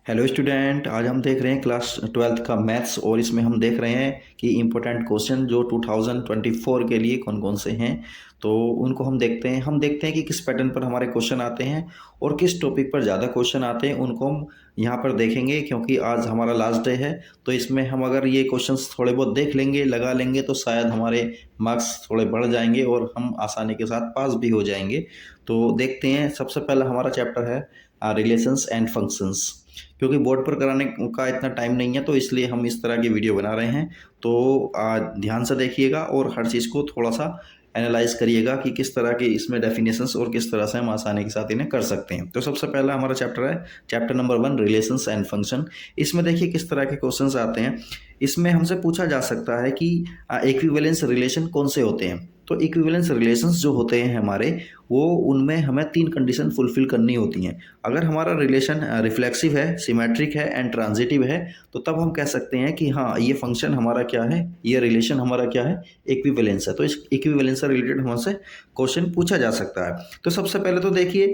Hello student, आज हम देख रहे हैं क्लास 12th का मैथ्स और इसमें हम देख रहे हैं कि इम्पोर्टेंट क्वेश्चन जो 2024 के लिए कौन कौन से हैं। तो उनको हम देखते हैं कि किस पैटर्न पर हमारे क्वेश्चन आते हैं और किस टॉपिक पर ज़्यादा क्वेश्चन आते हैं, उनको हम यहाँ पर देखेंगे। क्योंकि आज हमारा लास्ट डे है, तो इसमें हम अगर ये क्वेश्चंस थोड़े बहुत देख लेंगे, लगा लेंगे, तो शायद हमारे मार्क्स थोड़े बढ़ जाएंगे और हम आसानी के साथ पास भी हो जाएंगे। तो देखते हैं, सबसे पहला हमारा चैप्टर है रिलेशंस एंड फंक्शंस। क्योंकि बोर्ड पर कराने का इतना टाइम नहीं है, तो इसलिए हम इस तरह की वीडियो बना रहे हैं। तो ध्यान से देखिएगा और हर चीज़ को थोड़ा सा एनालाइज करिएगा कि किस तरह के इसमें डेफिनेशंस और किस तरह से हम आसानी के साथ इन्हें कर सकते हैं। तो सबसे पहला हमारा चैप्टर है chapter number 1, relations and function. इसमें देखिए किस तरह के क्वेश्चंस आते हैं। इसमें हमसे पूछा जा सकता है कि इक्विवेलेंस रिलेशन कौन से होते हैं। तो इक्विवेलेंस रिलेशंस जो होते हैं हमारे, वो उनमें हमें 3 कंडीशन फुलफिल करनी होती हैं। अगर हमारा रिलेशन रिफ्लेक्सिव है, सिमेट्रिक है एंड ट्रांजिटिव है, तो तब हम कह सकते हैं कि हाँ, ये फंक्शन हमारा क्या है, ये रिलेशन हमारा क्या है, इक्विवेलेंस है। तो इस इक्विवेलेंस से रिलेटेड हमसे क्वेश्चन पूछा जा सकता है। तो सबसे पहले तो देखिए,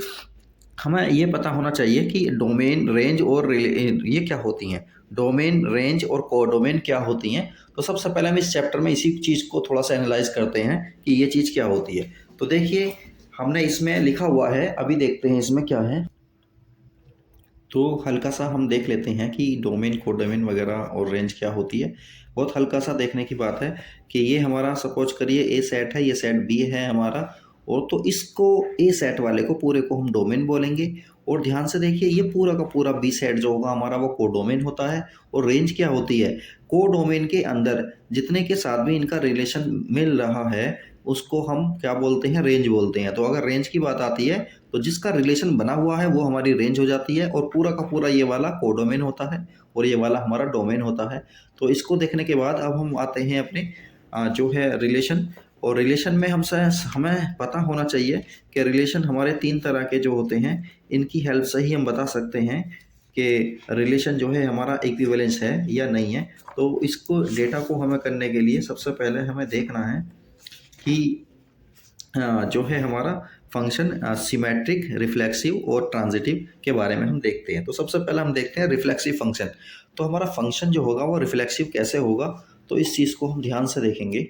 हमें ये पता होना चाहिए कि डोमेन, रेंज और ये क्या होती हैं। डोमेन, रेंज और कोडोमेन क्या होती हैं। तो सबसे पहले हम इस चैप्टर में इसी चीज़ को थोड़ा सा एनालाइज करते हैं कि ये चीज़ क्या होती है। तो देखिए, हमने इसमें लिखा हुआ है, अभी देखते हैं इसमें क्या है। तो हल्का सा हम देख लेते हैं कि डोमेन, कोडोमेन वगैरह और रेंज क्या होती है। बहुत हल्का सा देखने की बात है कि ये हमारा सपोज करिए ए सेट है, ये सेट बी है हमारा, और तो इसको ए सेट वाले को पूरे को हम डोमेन बोलेंगे। और ध्यान से देखिए, ये पूरा का पूरा बी सेट जो होगा हमारा वो कोडोमेन होता है। और रेंज क्या होती है, कोडोमेन के अंदर जितने के साथ भी इनका रिलेशन मिल रहा है उसको हम क्या बोलते हैं, रेंज बोलते हैं। तो अगर रेंज की बात आती है तो जिसका रिलेशन बना हुआ है वो हमारी रेंज हो जाती है, और पूरा का पूरा ये वाला कोडोमेन होता है और ये वाला हमारा डोमेन होता है। तो इसको देखने के बाद अब हम आते हैं अपने जो है रिलेशन। और रिलेशन में हमें पता होना चाहिए कि रिलेशन हमारे 3 तरह के जो होते हैं, इनकी हेल्प से ही हम बता सकते हैं कि रिलेशन जो है हमारा इक्विवेलेंस है या नहीं है। तो इसको डेटा को हमें करने के लिए सबसे पहले हमें देखना है कि जो है हमारा फंक्शन सिमेट्रिक, रिफ्लेक्सिव और ट्रांजिटिव के बारे में हम देखते हैं। तो सबसे पहले हम देखते हैं रिफ्लेक्सिव फंक्शन। तो हमारा फंक्शन जो होगा वो रिफ्लेक्सिव कैसे होगा, तो इस चीज़ को हम ध्यान से देखेंगे।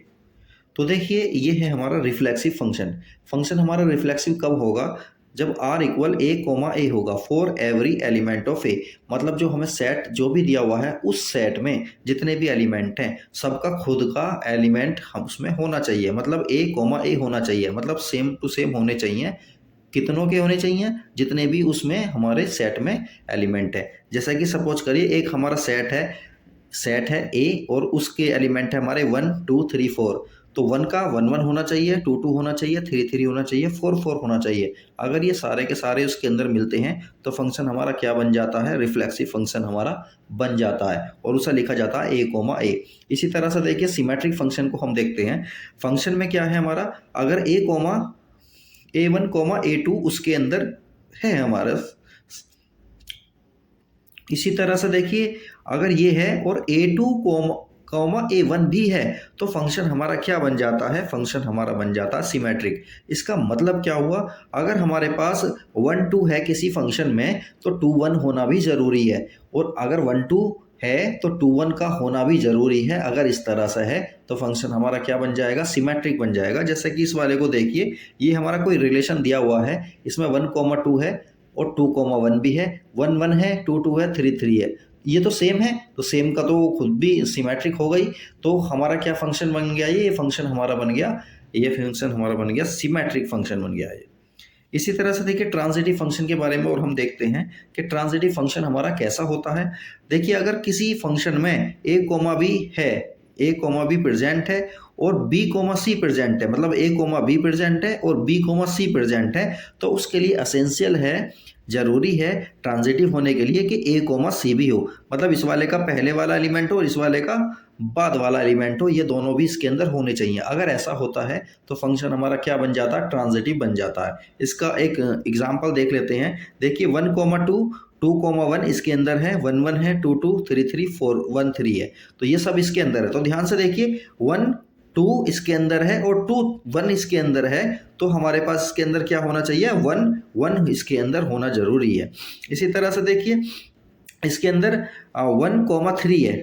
तो देखिए, ये है हमारा रिफ्लेक्सिव फंक्शन। फंक्शन हमारा रिफ्लेक्सिव कब होगा, जब r इक्वल ए कोमा ए होगा फॉर एवरी एलिमेंट ऑफ ए। मतलब जो हमें सेट जो भी दिया हुआ है, उस सेट में जितने भी एलिमेंट हैं सबका खुद का एलिमेंट हम उसमें होना चाहिए। मतलब ए कोमा ए होना चाहिए, मतलब सेम टू सेम होने चाहिए। कितनों के होने चाहिए, जितने भी उसमें हमारे सेट में एलिमेंट है। जैसा कि सपोज करिए एक हमारा सेट है ए और उसके एलिमेंट है हमारे 1 2 3 4। तो 1 का 1 1 होना चाहिए, 2 2 होना चाहिए, 3 3 होना चाहिए, 4 4 होना चाहिए। अगर ये सारे के सारे उसके अंदर मिलते हैं तो फंक्शन हमारा क्या बन जाता है, रिफ्लेक्सिव फंक्शन हमारा बन जाता है और उसे लिखा जाता है ए कोमा ए। इसी तरह से देखिए, सिमेट्रिक फंक्शन को हम देखते हैं। फंक्शन में क्या है हमारा, अगर ए कोमा A1 कोमा A2 उसके अंदर है हमारा। इसी तरह से देखिए, अगर ये है और A2 कॉमा A1 भी है, तो फंक्शन हमारा क्या बन जाता है, फंक्शन हमारा बन जाता है सिमेट्रिक। इसका मतलब क्या हुआ, अगर हमारे पास 1 2 है किसी फंक्शन में तो 2 1 होना भी ज़रूरी है, और अगर 1 2 है तो 2 1 का होना भी ज़रूरी है। अगर इस तरह से है तो फंक्शन हमारा क्या बन जाएगा, सिमेट्रिक बन जाएगा। जैसे कि इस वाले को देखिए, ये हमारा कोई रिलेशन दिया हुआ है, इसमें 1 2 है और 2 1 भी है, 1 1 है, 2 2 है, 3 3 है। ये तो सेम है, तो सेम का तो खुद भी सिमेट्रिक हो गई। तो हमारा क्या फंक्शन बन गया, ये फंक्शन हमारा बन गया, ये फंक्शन हमारा बन गया सिमेट्रिक फंक्शन बन गया ये। इसी तरह से देखिए, ट्रांजिटिव फंक्शन के बारे में और हम देखते हैं कि ट्रांजिटिव फंक्शन हमारा कैसा होता है। देखिए, अगर किसी फंक्शन में ए कोमा बी है, ए कोमा बी प्रेजेंट है और बी कोमा सी प्रेजेंट है, मतलब ए कोमा बी प्रेजेंट है और बी कोमा सी प्रेजेंट है, तो उसके लिए असेंशियल है, जरूरी है ट्रांजिटिव होने के लिए कि ए कोमा सी भी हो। मतलब इस वाले का पहले वाला एलिमेंट हो और इस वाले का बाद वाला एलिमेंट हो, ये दोनों भी इसके अंदर होने चाहिए। अगर ऐसा होता है तो फंक्शन हमारा क्या बन जाता है, ट्रांजिटिव बन जाता है। इसका एक एग्जांपल देख लेते हैं। देखिए 1 2 2 1 इसके अंदर है, 1 1 है, 2 2 3 3 4 1 3 है, तो ये सब इसके अंदर है। तो ध्यान से देखिए, 1 2 इसके अंदर है और 2 1 इसके अंदर है, तो हमारे पास इसके अंदर क्या होना चाहिए, 1 1 इसके अंदर होना जरूरी है। इसी तरह से देखिए, इसके अंदर 1,3 है,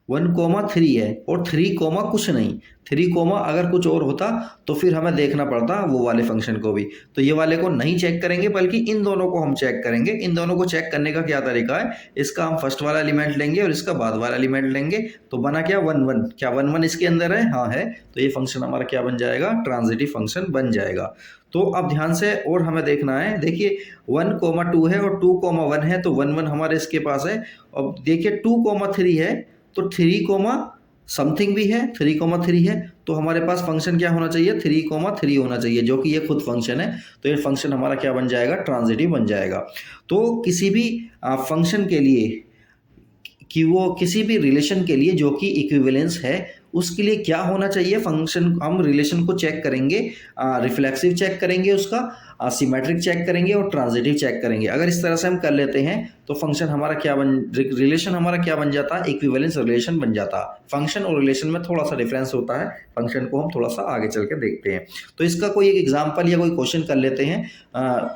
1,3 है और 3, कुछ नहीं, 3, अगर कुछ और होता तो फिर हमें देखना पड़ता वो वाले फंक्शन को भी। तो ये वाले को नहीं चेक करेंगे, बल्कि इन दोनों को हम चेक करेंगे। इन दोनों को चेक करने का क्या तरीका है, इसका हम फर्स्ट वाला एलिमेंट लेंगे और इसका बाद वाला एलिमेंट लेंगे। तो बना क्या 1 1, क्या 1 1 इसके अंदर है, हाँ है। तो ये फंक्शन हमारा क्या बन जाएगा, ट्रांजिटिव फंक्शन बन जाएगा। तो अब ध्यान से और हमें देखना है, देखिए 1,2 है और 2,1 है, तो 1 1 हमारे इसके पास है। अब देखिए 2,3 है, तो 3, समथिंग भी है, 3,3 है, तो हमारे पास फंक्शन क्या होना चाहिए, 3,3 होना चाहिए, जो कि ये खुद फंक्शन है। तो ये फंक्शन हमारा क्या बन जाएगा, ट्रांजिटिव बन जाएगा। तो किसी भी फंक्शन के लिए, कि वो किसी भी रिलेशन के लिए जो कि इक्विवेलेंस है, उसके लिए क्या होना चाहिए फंक्शन, हम रिलेशन को चेक करेंगे, रिफ्लेक्सिव चेक करेंगे, उसका सिमेट्रिक चेक करेंगे और ट्रांजिटिव चेक करेंगे। अगर इस तरह से हम कर लेते हैं तो फंक्शन हमारा क्या रिलेशन हमारा क्या बन जाता है, इक्विवेलेंस रिलेशन बन जाता है। फंक्शन और रिलेशन में थोड़ा सा डिफरेंस होता है, फंक्शन को हम थोड़ा सा आगे चल के देखते हैं। तो इसका कोई एक एग्जाम्पल या कोई क्वेश्चन कर लेते हैं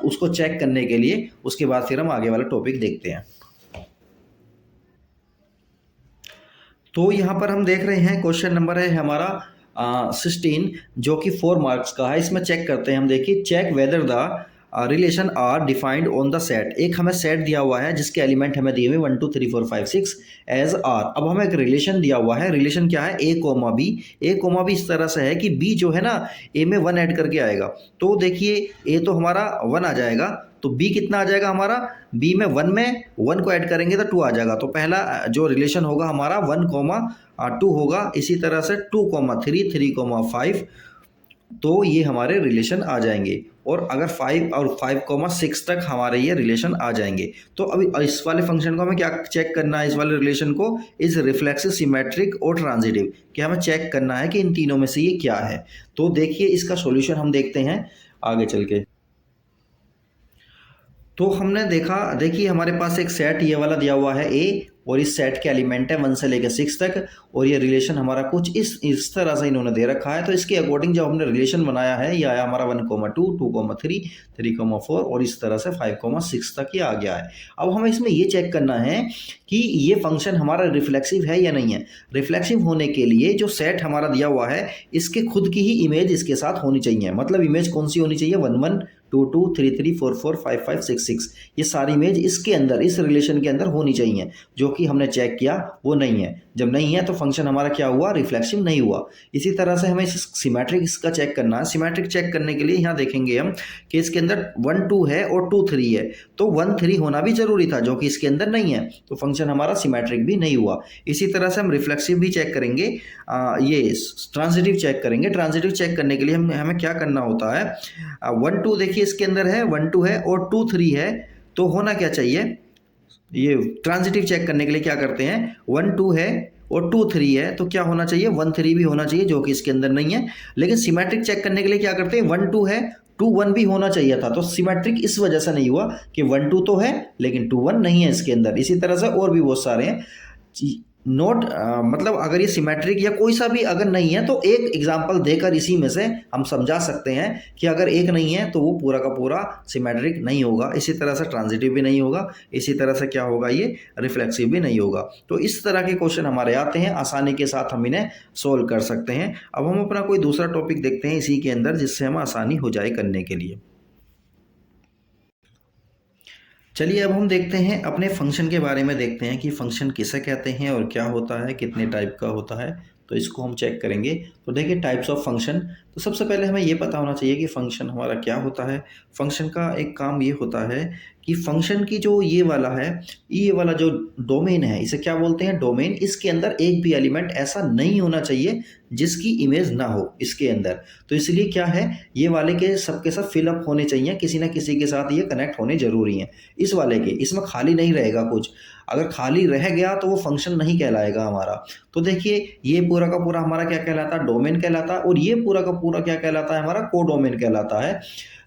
उसको चेक करने के लिए, उसके बाद फिर हम आगे वाला टॉपिक देखते हैं। तो यहाँ पर हम देख रहे हैं क्वेश्चन नंबर है हमारा 16, जो कि 4 मार्क्स का है। इसमें चेक करते हैं हम, देखिए check whether the relation are defined on the set. एक हमें सेट दिया हुआ है जिसके एलिमेंट हमें दिए हुए 1 2 3 4 5 6 एज आर। अब हमें एक रिलेशन दिया हुआ है, रिलेशन क्या है, ए कोमा बी। ए कोमा बी इस तरह से है कि बी जो है ना ए में 1 ऐड करके आएगा। तो देखिए ए तो हमारा 1 आ जाएगा, तो बी कितना आ जाएगा हमारा, बी में 1 को ऐड करेंगे तो 2 आ जाएगा। तो पहला जो रिलेशन होगा हमारा 1,2 होगा। इसी तरह से 2,3 3,5, तो ये हमारे रिलेशन आ जाएंगे। और अगर 5 और 5,6 तक हमारे ये रिलेशन आ जाएंगे। तो अभी इस वाले फंक्शन को हमें क्या चेक करना है, इस वाले रिलेशन को, इज रिफ्लेक्सिव, सिमेट्रिक और ट्रांजिटिव, कि हमें चेक करना है कि इन तीनों में से ये क्या है। तो देखिए इसका सॉल्यूशन हम देखते हैं आगे चल के। तो हमने देखा, देखिए हमारे पास एक सेट ये वाला दिया हुआ है ए, और इस सेट के एलिमेंट है 1 से लेकर 6 तक, और ये रिलेशन हमारा कुछ इस तरह से इन्होंने दे रखा है। तो इसके अकॉर्डिंग जब हमने रिलेशन बनाया है, ये आया हमारा 1,2 2,3 3,4 और इस तरह से 5,6 तक ये आ गया है। अब हमें इसमें ये चेक करना है कि ये फंक्शन हमारा रिफ्लेक्सिव है या नहीं है। रिफ्लेक्सिव होने के लिए जो सेट हमारा दिया हुआ है, इसके खुद की ही इमेज इसके साथ होनी चाहिए। मतलब इमेज कौन सी होनी चाहिए, 1 1 2 2 3 3 4 4 5 5 6 6, ये सारी इमेज इसके अंदर, इस रिलेशन के अंदर होनी चाहिए, जो कि हमने चेक किया वो नहीं है। जब नहीं है तो फंक्शन हमारा क्या हुआ, रिफ्लेक्सिव नहीं हुआ। इसी तरह से हमें सिमेट्रिक इसका चेक करना है। सिमेट्रिक चेक करने के लिए यहाँ देखेंगे हम कि इसके अंदर 1 2 है और 2 3 है, तो 1 3 होना भी जरूरी था, जो कि इसके अंदर नहीं है, तो फंक्शन हमारा सिमेट्रिक भी नहीं हुआ। इसी तरह से हम रिफ्लेक्सिव भी चेक करेंगे, ये ट्रांजिटिव चेक करेंगे। ट्रांजिटिव चेक करने के लिए हमें क्या करना होता है, 1 2 देखिए इसके अंदर है, 1 2 है और 2 3 है, तो होना क्या चाहिए, ये ट्रांजिटिव चेक करने के लिए क्या करते हैं, 1 2 है और 2 3 है, तो क्या होना चाहिए, 1 3 भी होना चाहिए, जो कि इसके अंदर नहीं है। लेकिन सिमेट्रिक चेक करने के लिए क्या करते हैं, 1 2 है, 2 1 भी होना चाहिए था। तो सिमेट्रिक इस वजह से नहीं हुआ कि 1 2 तो है लेकिन 2 1 नहीं है इसके अंदर। इसी तरह से और भी बहुत सारे हैं नोट, मतलब अगर ये सिमेट्रिक या कोई सा भी अगर नहीं है, तो एक एग्जांपल देकर इसी में से हम समझा सकते हैं कि अगर एक नहीं है तो वो पूरा का पूरा सिमेट्रिक नहीं होगा। इसी तरह से ट्रांजिटिव भी नहीं होगा, इसी तरह से क्या होगा, ये रिफ्लेक्सिव भी नहीं होगा। तो इस तरह के क्वेश्चन हमारे आते हैं, आसानी के साथ हम इन्हें सोल्व कर सकते हैं। अब हम अपना कोई दूसरा टॉपिक देखते हैं इसी के अंदर, जिससे हमें आसानी हो जाए करने के लिए। चलिए अब हम देखते हैं अपने फंक्शन के बारे में, देखते हैं कि फंक्शन किसे कहते हैं और क्या होता है, कितने टाइप का होता है, तो इसको हम चेक करेंगे। तो देखिए टाइप्स ऑफ फंक्शन, तो सबसे पहले हमें ये पता होना चाहिए कि फंक्शन हमारा क्या होता है। फंक्शन का एक काम ये होता है कि फंक्शन की जो ये वाला है, ये वाला जो डोमेन है, इसे क्या बोलते हैं, डोमेन। इसके अंदर एक भी एलिमेंट ऐसा नहीं होना चाहिए जिसकी इमेज ना हो इसके अंदर। तो इसलिए क्या है, ये वाले के सबके सब फिलअप होने चाहिए, किसी ना किसी के साथ ये कनेक्ट होने जरूरी हैं। इस वाले के इसमें खाली नहीं रहेगा कुछ, अगर खाली रह गया तो वो फंक्शन नहीं कहलाएगा हमारा। तो देखिए ये पूरा का पूरा हमारा क्या कहलाता है, डोमेन कहलाता है, और ये पूरा का पूरा क्या कहलाता है, हमारा कोडोमेन कहलाता है।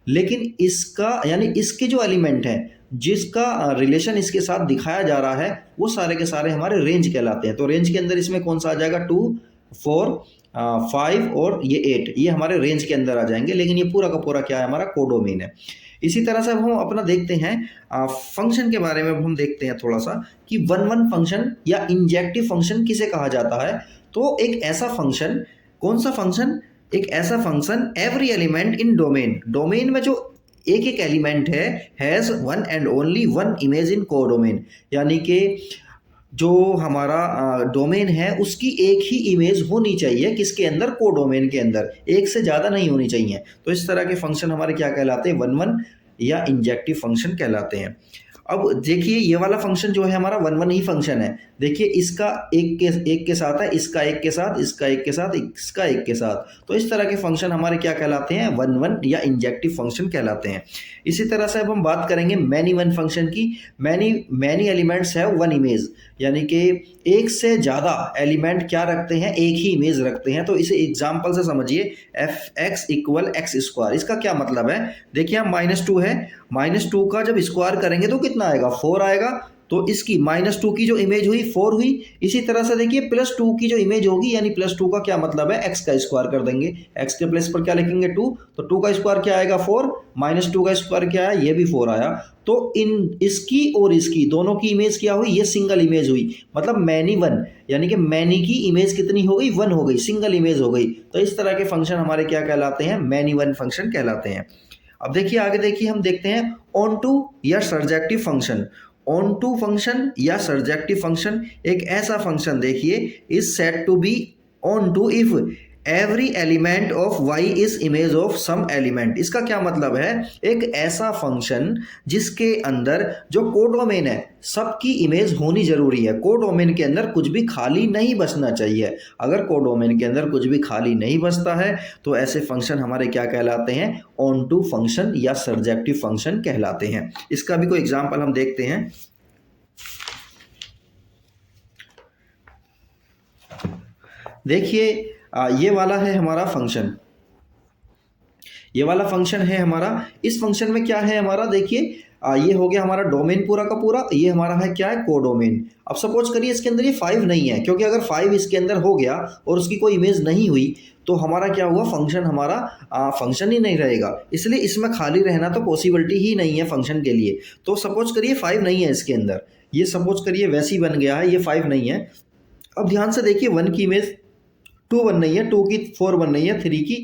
लेकिन इसका यानी इसके जो एलिमेंट हैं, जिसका रिलेशन इसके साथ दिखाया जा रहा है, वो सारे के सारे हमारे रेंज कहलाते हैं। तो रेंज के अंदर इसमें कौन सा आ जाएगा, 2 4 5 और ये 8, ये हमारे रेंज के अंदर आ जाएंगे। लेकिन ये पूरा का पूरा क्या है, हमारा कोडोमेन है। इसी तरह से अब हम अपना देखते हैं फंक्शन के बारे में। अब हम देखते हैं थोड़ा सा कि वन वन फंक्शन या इंजेक्टिव फंक्शन किसे कहा जाता है। तो एक ऐसा फंक्शन, कौन सा फंक्शन, एक ऐसा function every element in domain, domain में जो एक एक एलिमेंट है has one and only one image in codomain, यानी कि जो हमारा डोमेन है उसकी एक ही इमेज होनी चाहिए, किसके अंदर, कोडोमेन के अंदर, एक से ज़्यादा नहीं होनी चाहिए। तो इस तरह के फंक्शन हमारे क्या कहलाते हैं, वन वन या इंजेक्टिव फंक्शन कहलाते हैं। अब देखिए ये वाला फंक्शन जो है हमारा वन वन ही फंक्शन है। देखिए इसका एक के साथ है, इसका एक के साथ, इसका एक के साथ, इसका एक के साथ। तो इस तरह के फंक्शन हमारे क्या कहलाते हैं, वन वन या इंजेक्टिव फंक्शन कहलाते हैं। इसी तरह से अब हम बात करेंगे मैनी वन फंक्शन की। मैनी एलिमेंट्स है वन इमेज, यानी कि एक से ज़्यादा एलिमेंट क्या रखते हैं, एक ही इमेज रखते हैं। तो इसे एग्जाम्पल से समझिए, F X equal x square. इसका क्या मतलब है, देखिए हम -2 है, -2 का जब स्क्वायर करेंगे तो कितना आएगा, 4 आएगा। तो इसकी -2 की जो इमेज हुई 4 हुई। इसी तरह से देखिए +2 की जो इमेज होगी, यानी +2 का क्या मतलब है, x का स्क्वायर कर देंगे, x के प्लेस पर क्या लिखेंगे 2, तो 2 का स्क्वायर क्या आएगा 4, -2 का स्क्वायर क्या है, ये भी 4 आया। तो इन इसकी और इसकी दोनों की इमेज क्या हुई, ये सिंगल इमेज हुई, मतलब मैनी वन, यानी कि मैनी की इमेज कितनी हो गई, 1 हो गई, सिंगल इमेज हो गई। तो इस तरह के फंक्शन हमारे क्या कहलाते हैं, मैनी वन फंक्शन कहलाते हैं। अब देखिए आगे देखिए हम देखते हैं ऑन टू या surjective function. Onto function या सर्जेक्टिव फंक्शन एक ऐसा फंक्शन देखिए, is said to be onto if every element of Y is image of some element. इसका क्या मतलब है, एक ऐसा फंक्शन जिसके अंदर जो कोडोमेन है सबकी इमेज होनी जरूरी है। कोडोमेन के अंदर कुछ भी खाली नहीं बचना चाहिए। अगर कोडोमेन के अंदर कुछ भी खाली नहीं बचता है तो ऐसे फंक्शन हमारे क्या कहलाते हैं, ऑन टू फंक्शन या सर्जेक्टिव फंक्शन कहलाते हैं। इसका भी कोई एग्जाम्पल हम देखते हैं। देखिए ये वाला है हमारा फंक्शन, ये वाला फंक्शन है हमारा। इस फंक्शन में क्या है हमारा, देखिए ये हो गया हमारा डोमेन पूरा का पूरा, ये हमारा है क्या है, कोडोमेन। अब सपोज करिए इसके अंदर ये 5 नहीं है, क्योंकि अगर 5 इसके अंदर हो गया और उसकी कोई इमेज नहीं हुई तो हमारा क्या हुआ, फंक्शन हमारा फंक्शन ही नहीं रहेगा। इसलिए इसमें खाली रहना तो पॉसिबिलिटी ही नहीं है फंक्शन के लिए। तो सपोज करिए 5 नहीं है इसके अंदर, ये सपोज करिए वैसे ही बन गया है, ये 5 नहीं है। अब ध्यान से देखिए 1 की इमेज 2 बन रही है, 2 की 4 बन रही है, 3 की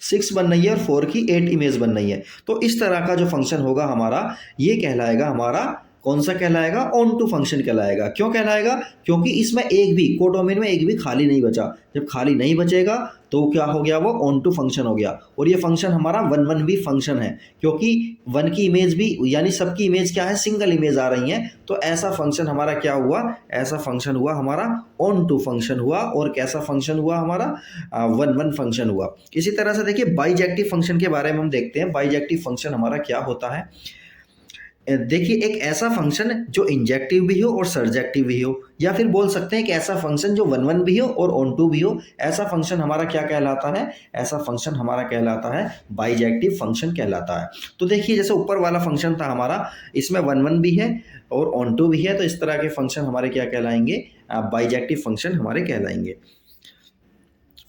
6 बन रही है और 4 की 8 इमेज बन रही है। तो इस तरह का जो फंक्शन होगा हमारा, ये कहलाएगा हमारा, कौन सा कहलाएगा, ऑन टू फंक्शन कहलाएगा। क्यों कहलाएगा, क्योंकि इसमें एक भी, कोडोमेन में एक भी खाली नहीं बचा। जब खाली नहीं बचेगा तो क्या हो गया, वो ऑन टू फंक्शन हो गया। और ये फंक्शन हमारा वन वन भी फंक्शन है, क्योंकि 1 की इमेज भी, यानी सबकी इमेज क्या है, सिंगल इमेज आ रही है। तो ऐसा फंक्शन हमारा क्या हुआ, ऐसा फंक्शन हुआ हमारा ऑन टू फंक्शन हुआ। और कैसा फंक्शन हुआ हमारा, वन वन फंक्शन हुआ। इसी तरह से देखिए बाइजेक्टिव फंक्शन के बारे में हम देखते हैं। बाइजेक्टिव फंक्शन हमारा क्या होता है, देखिए एक ऐसा फंक्शन जो इंजेक्टिव भी हो और सर्जेक्टिव भी हो, या फिर बोल सकते हैं कि ऐसा फंक्शन जो वन वन भी हो और ऑन टू भी हो, ऐसा फंक्शन हमारा क्या कहलाता है, ऐसा फंक्शन हमारा कहलाता है बाइजेक्टिव फंक्शन कहलाता है। तो देखिए जैसे ऊपर वाला फंक्शन था हमारा, इसमें वन वन भी है और ऑन टू भी है, तो इस तरह के फंक्शन हमारे क्या कहलाएंगे, बाइजेक्टिव फंक्शन हमारे कहलाएंगे।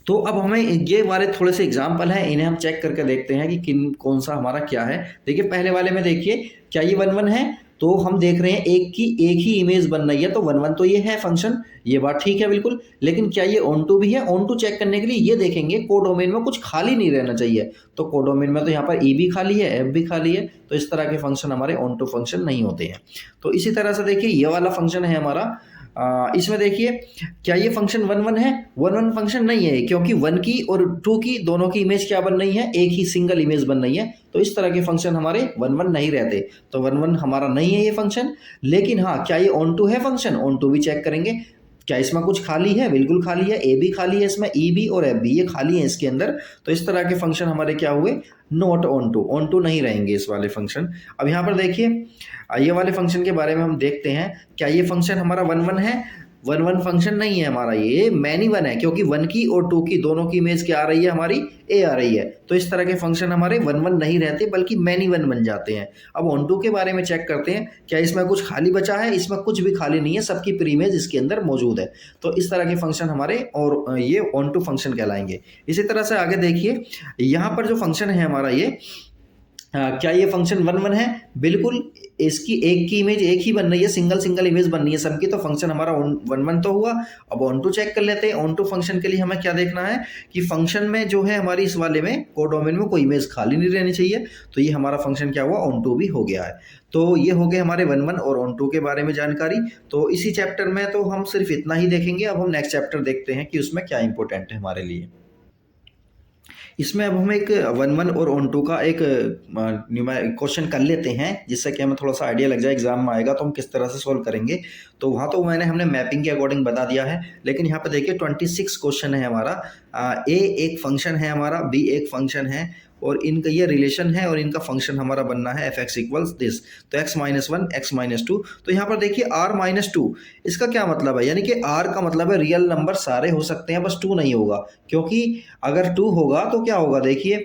तो अब हमें ये वाले थोड़े से एग्जाम्पल हैं, इन्हें हम चेक करके देखते हैं कि कौन सा हमारा क्या है। देखिए पहले वाले में देखिए, क्या ये वन वन है, तो हम देख रहे हैं एक ही इमेज बन रही है, तो वन वन तो ये है फंक्शन, ये बात ठीक है बिल्कुल। लेकिन क्या ये ऑन टू भी है, ऑन टू चेक करने के लिए ये देखेंगे कोडोमेन में कुछ खाली नहीं रहना चाहिए। तो कोडोमेन में तो यहाँ पर ई भी खाली है, एफ भी खाली है, तो इस तरह के फंक्शन हमारे ऑन टू फंक्शन नहीं होते हैं। तो इसी तरह से देखिए ये वाला फंक्शन है हमारा, इसमें देखिए क्या ये फंक्शन वन वन है, वन वन फंक्शन नहीं है, क्योंकि 1 की और 2 की दोनों की इमेज क्या बन रही है, एक ही सिंगल इमेज बन रही है। तो इस तरह के फंक्शन हमारे वन वन नहीं रहते, तो वन वन हमारा नहीं है ये फंक्शन। लेकिन हाँ, क्या ये ऑन टू है फंक्शन, ऑन टू भी चेक करेंगे, क्या इसमें कुछ खाली है, बिल्कुल खाली है, ए भी खाली है, इसमें ई भी और एफ भी, ये खाली है इसके अंदर। तो इस तरह के फंक्शन हमारे क्या हुए, नॉट ऑन टू नहीं रहेंगे इस वाले फंक्शन। अब यहाँ पर देखिए ये वाले फंक्शन के बारे में हम देखते हैं, क्या ये फंक्शन हमारा वन वन है, वन वन फंक्शन नहीं है हमारा, ये मैनी वन है, क्योंकि 1 की और 2 की दोनों की इमेज क्या आ रही है, हमारी ए आ रही है। तो इस तरह के फंक्शन हमारे वन वन नहीं रहते, बल्कि मैनी वन बन जाते हैं। अब ऑन टू के बारे में चेक करते हैं, क्या इसमें कुछ खाली बचा है, इसमें कुछ भी खाली नहीं है, सबकी प्री इमेज इसके अंदर मौजूद है। तो इस तरह के फंक्शन हमारे और ये ऑन टू फंक्शन कहलाएंगे। इसी तरह से आगे देखिए, यहाँ पर जो फंक्शन है हमारा, ये हाँ, क्या ये फंक्शन वन वन है? बिल्कुल। इसकी एक की इमेज एक ही बन रही है, सिंगल सिंगल इमेज बन रही है सबकी, तो फंक्शन हमारा वन वन तो हुआ। अब ऑन टू चेक कर लेते हैं। ऑन टू फंक्शन के लिए हमें क्या देखना है कि फंक्शन में जो है हमारी इस वाले में कोडोमेन में कोई इमेज खाली नहीं रहनी चाहिए। तो ये हमारा फंक्शन क्या हुआ, ऑन टू भी हो गया है। तो ये हो गए हमारे वन वन और ऑन टू के बारे में जानकारी। तो इसी चैप्टर में तो हम सिर्फ इतना ही देखेंगे। अब हम नेक्स्ट चैप्टर देखते हैं कि उसमें क्या इंपॉर्टेंट है हमारे लिए। इसमें अब हम एक वन वन और ऑन टू का एक क्वेश्चन कर लेते हैं, जिससे कि हमें थोड़ा सा आइडिया लग जाए एग्जाम में आएगा तो हम किस तरह से सोल्व करेंगे। तो वहाँ तो हमने मैपिंग के अकॉर्डिंग बता दिया है, लेकिन यहाँ पे देखिए 26 क्वेश्चन है हमारा। ए एक फंक्शन है हमारा, बी एक फंक्शन है, और इनका ये रिलेशन है और इनका फंक्शन हमारा बनना है एफ एक्स इक्वल्स दिस। तो x minus one x minus to. तो यहाँ पर देखिए आर माइनस टू, इसका क्या मतलब है, यानी कि आर का मतलब है रियल नंबर सारे हो सकते हैं, बस टू नहीं होगा। क्योंकि अगर टू होगा तो क्या होगा, देखिए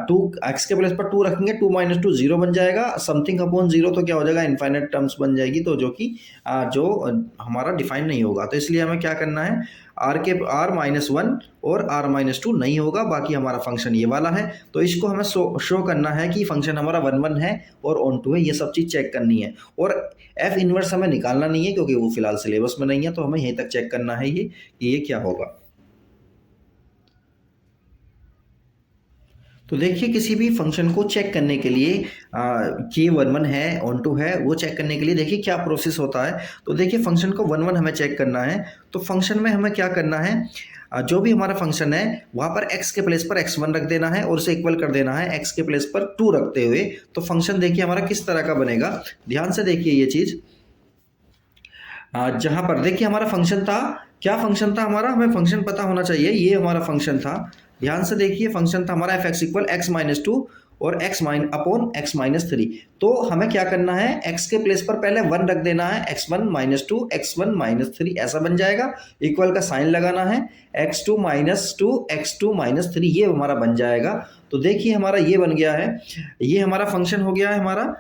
टू एक्स के प्लेस पर टू रखेंगे, टू माइनस टू जीरो बन जाएगा, समथिंग अपॉन जीरो तो क्या हो जाएगा, इनफाइनाइट टर्म्स बन जाएगी, तो जो कि हमारा डिफाइन नहीं होगा। तो इसलिए हमें क्या करना है, आर माइनस वन और आर माइनस टू नहीं होगा, बाकी हमारा फंक्शन ये वाला है। तो इसको हमें शो करना है कि फंक्शन हमारा वन वन है और ऑन टू है, ये सब चीज़ चेक करनी है। और एफ इनवर्स हमें निकालना नहीं है क्योंकि वो फिलहाल सिलेबस में नहीं है, तो हमें यहीं तक चेक करना है ये कि ये क्या होगा। तो देखिए किसी भी फंक्शन को चेक करने के लिए कि वन वन है ऑन टू है, वो चेक करने के लिए देखिए क्या प्रोसेस होता है। तो देखिए फंक्शन को वन वन हमें चेक करना है, तो फंक्शन में हमें क्या करना है, जो भी हमारा फंक्शन है वहाँ पर x के प्लेस पर x1 रख देना है और उसे इक्वल कर देना है x के प्लेस पर 2 रखते हुए। तो फंक्शन देखिए हमारा किस तरह का बनेगा, ध्यान से देखिए ये चीज़। जहाँ पर देखिए हमारा फंक्शन था, क्या फंक्शन था हमारा, हमें फंक्शन पता होना चाहिए, ये हमारा फंक्शन था। ध्यान से देखिए फंक्शन था हमारा F X equal X minus two और X minus upon X minus three. तो हमें क्या करना है, एक्स के प्लेस पर पहले वन रख देना है, X one minus two X one minus three ऐसा बन जाएगा। इक्वल का साइन लगाना है, X two minus two X two minus three, ये हमारा बन जाएगा। तो देखिए हमारा ये बन गया है, ये हमारा फंक्शन हो गया है हमारा।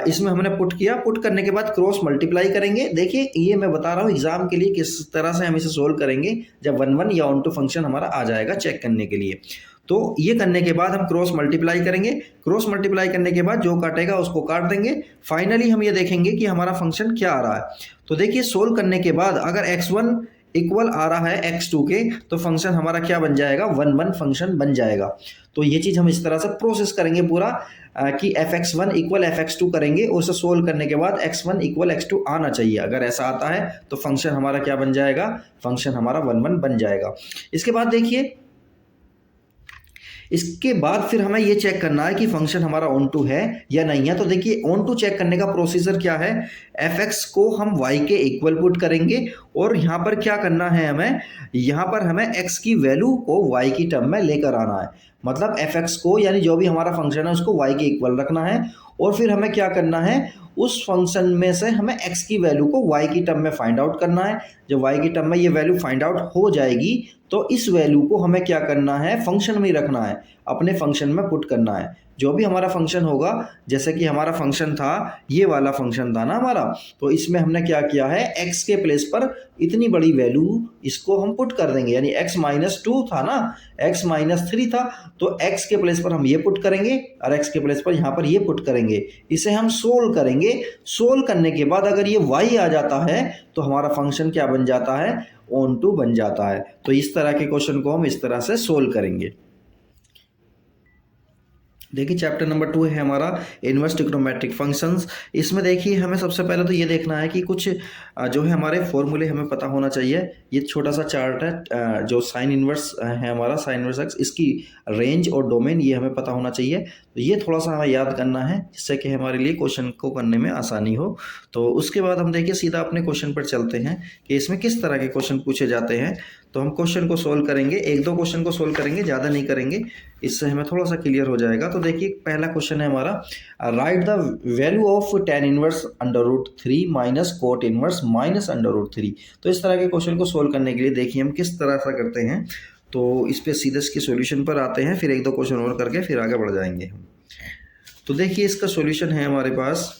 इसमें हमने पुट किया, पुट करने के बाद क्रॉस मल्टीप्लाई करेंगे। देखिए ये मैं बता रहा हूँ एग्जाम के लिए किस तरह से हम इसे सोल्व करेंगे, जब वन वन या ऑन टू फंक्शन हमारा आ जाएगा चेक करने के लिए। तो ये करने के बाद हम क्रॉस मल्टीप्लाई करेंगे, क्रॉस मल्टीप्लाई करने के बाद जो काटेगा उसको काट देंगे। फाइनली हम ये देखेंगे कि हमारा फंक्शन क्या आ रहा है। तो देखिए सोल्व करने के बाद अगर x1 इक्वल आ रहा है x2 के, तो फंक्शन हमारा क्या बन जाएगा, वन वन फंक्शन बन जाएगा। तो ये चीज़ हम इस तरह से प्रोसेस करेंगे पूरा कि f x one equal f x two करेंगे, और उसे सोल्व करने के बाद x one equal x two आना चाहिए। अगर ऐसा आता है तो फंक्शन हमारा क्या बन जाएगा, फंक्शन हमारा वन वन बन जाएगा। इसके बाद देखिए, इसके बाद फिर हमें ये चेक करना है कि फंक्शन हमारा ऑन टू है या नहीं है। तो देखिए ऑन टू चेक करने का प्रोसीजर क्या है, एफ एक्स को हम वाई के इक्वल पुट करेंगे, और यहाँ पर क्या करना है हमें, यहाँ पर हमें एक्स की वैल्यू को वाई की टर्म में लेकर आना है। मतलब एफ एक्स को यानी जो भी हमारा फंक्शन है उसको वाई के इक्वल रखना है, और फिर हमें क्या करना है, उस फंक्शन में से हमें x की वैल्यू को y की टर्म में फाइंड आउट करना है। जब y की टर्म में ये वैल्यू फाइंड आउट हो जाएगी तो इस वैल्यू को हमें क्या करना है, फंक्शन में ही रखना है, अपने फंक्शन में पुट करना है। जो भी हमारा फंक्शन होगा, जैसे कि हमारा फंक्शन था, ये वाला फंक्शन था ना हमारा, तो इसमें हमने क्या किया है, x के प्लेस पर इतनी बड़ी वैल्यू इसको हम पुट कर देंगे। यानी x माइनस टू था ना, x माइनस थ्री था, तो x के प्लेस पर हम ये पुट करेंगे और x के प्लेस पर यहाँ पर ये पुट करेंगे। इसे हम सोल्व करेंगे। सोल्व करने के बाद अगर ये y आ जाता है तो हमारा फंक्शन क्या बन जाता है, ऑन टू बन जाता है। तो इस तरह के क्वेश्चन को हम इस तरह से सोल्व करेंगे। देखिए चैप्टर नंबर 2 है हमारा इनवर्स ट्रिग्नोमेट्रिक फंक्शंस। इसमें देखिए हमें सबसे पहले तो ये देखना है कि कुछ जो है हमारे फॉर्मूले हमें पता होना चाहिए। ये छोटा सा चार्ट है, जो साइन इनवर्स है हमारा, साइन इनवर्स एक्स, इसकी रेंज और डोमेन ये हमें पता होना चाहिए। तो ये थोड़ा सा हमें याद करना है जिससे कि हमारे लिए क्वेश्चन को करने में आसानी हो। तो उसके बाद हम देखिए सीधा अपने क्वेश्चन पर चलते हैं कि इसमें किस तरह के क्वेश्चन पूछे जाते हैं। तो हम क्वेश्चन को सोल्व करेंगे, एक दो क्वेश्चन को सोल्व करेंगे, ज़्यादा नहीं करेंगे, इससे हमें थोड़ा सा क्लियर हो जाएगा। तो देखिए पहला क्वेश्चन है हमारा, write the value of tan inverse under root three minus cot inverse minus under root three. तो इस तरह के क्वेश्चन को सोल्व करने के लिए देखिए हम किस तरह से करते हैं। तो इस पर सीधे इसके सॉल्यूशन पर आते हैं, फिर एक दो क्वेश्चन और करके फिर आगे बढ़ जाएंगे हम। तो देखिए इसका सॉल्यूशन है हमारे पास,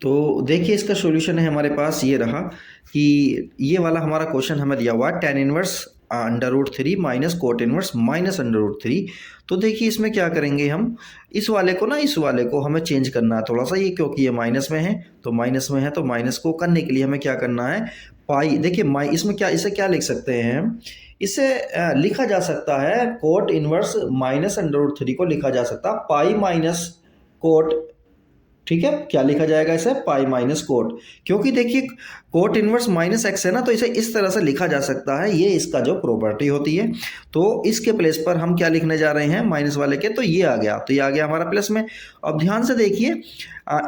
तो देखिए इसका सॉल्यूशन है हमारे पास, ये रहा कि ये वाला हमारा क्वेश्चन हमें दिया हुआ है, tan inverse √3 minus cot inverse minus √3। तो देखिए इसमें क्या करेंगे हम, इस वाले को ना, इस वाले को हमें चेंज करना है थोड़ा सा, ये क्योंकि ये माइनस में है, तो माइनस में है, तो माइनस को करने के लिए हमें क्या करना है, पाई, देखिए इसमें क्या, इसे क्या लिख सकते हैं हम, इसे लिखा जा सकता है कोट इनवर्स माइनस √3 को लिखा जा सकता है पाई माइनस कोट। ठीक है, क्या लिखा जाएगा इसे, पाई माइनस कोट, क्योंकि देखिए कोट इनवर्स माइनस एक्स है ना, तो इसे इस तरह से लिखा जा सकता है, ये इसका जो प्रॉपर्टी होती है। तो इसके प्लेस पर हम क्या लिखने जा रहे हैं माइनस वाले के, तो ये आ गया, तो ये आ गया हमारा प्लस में। अब ध्यान से देखिए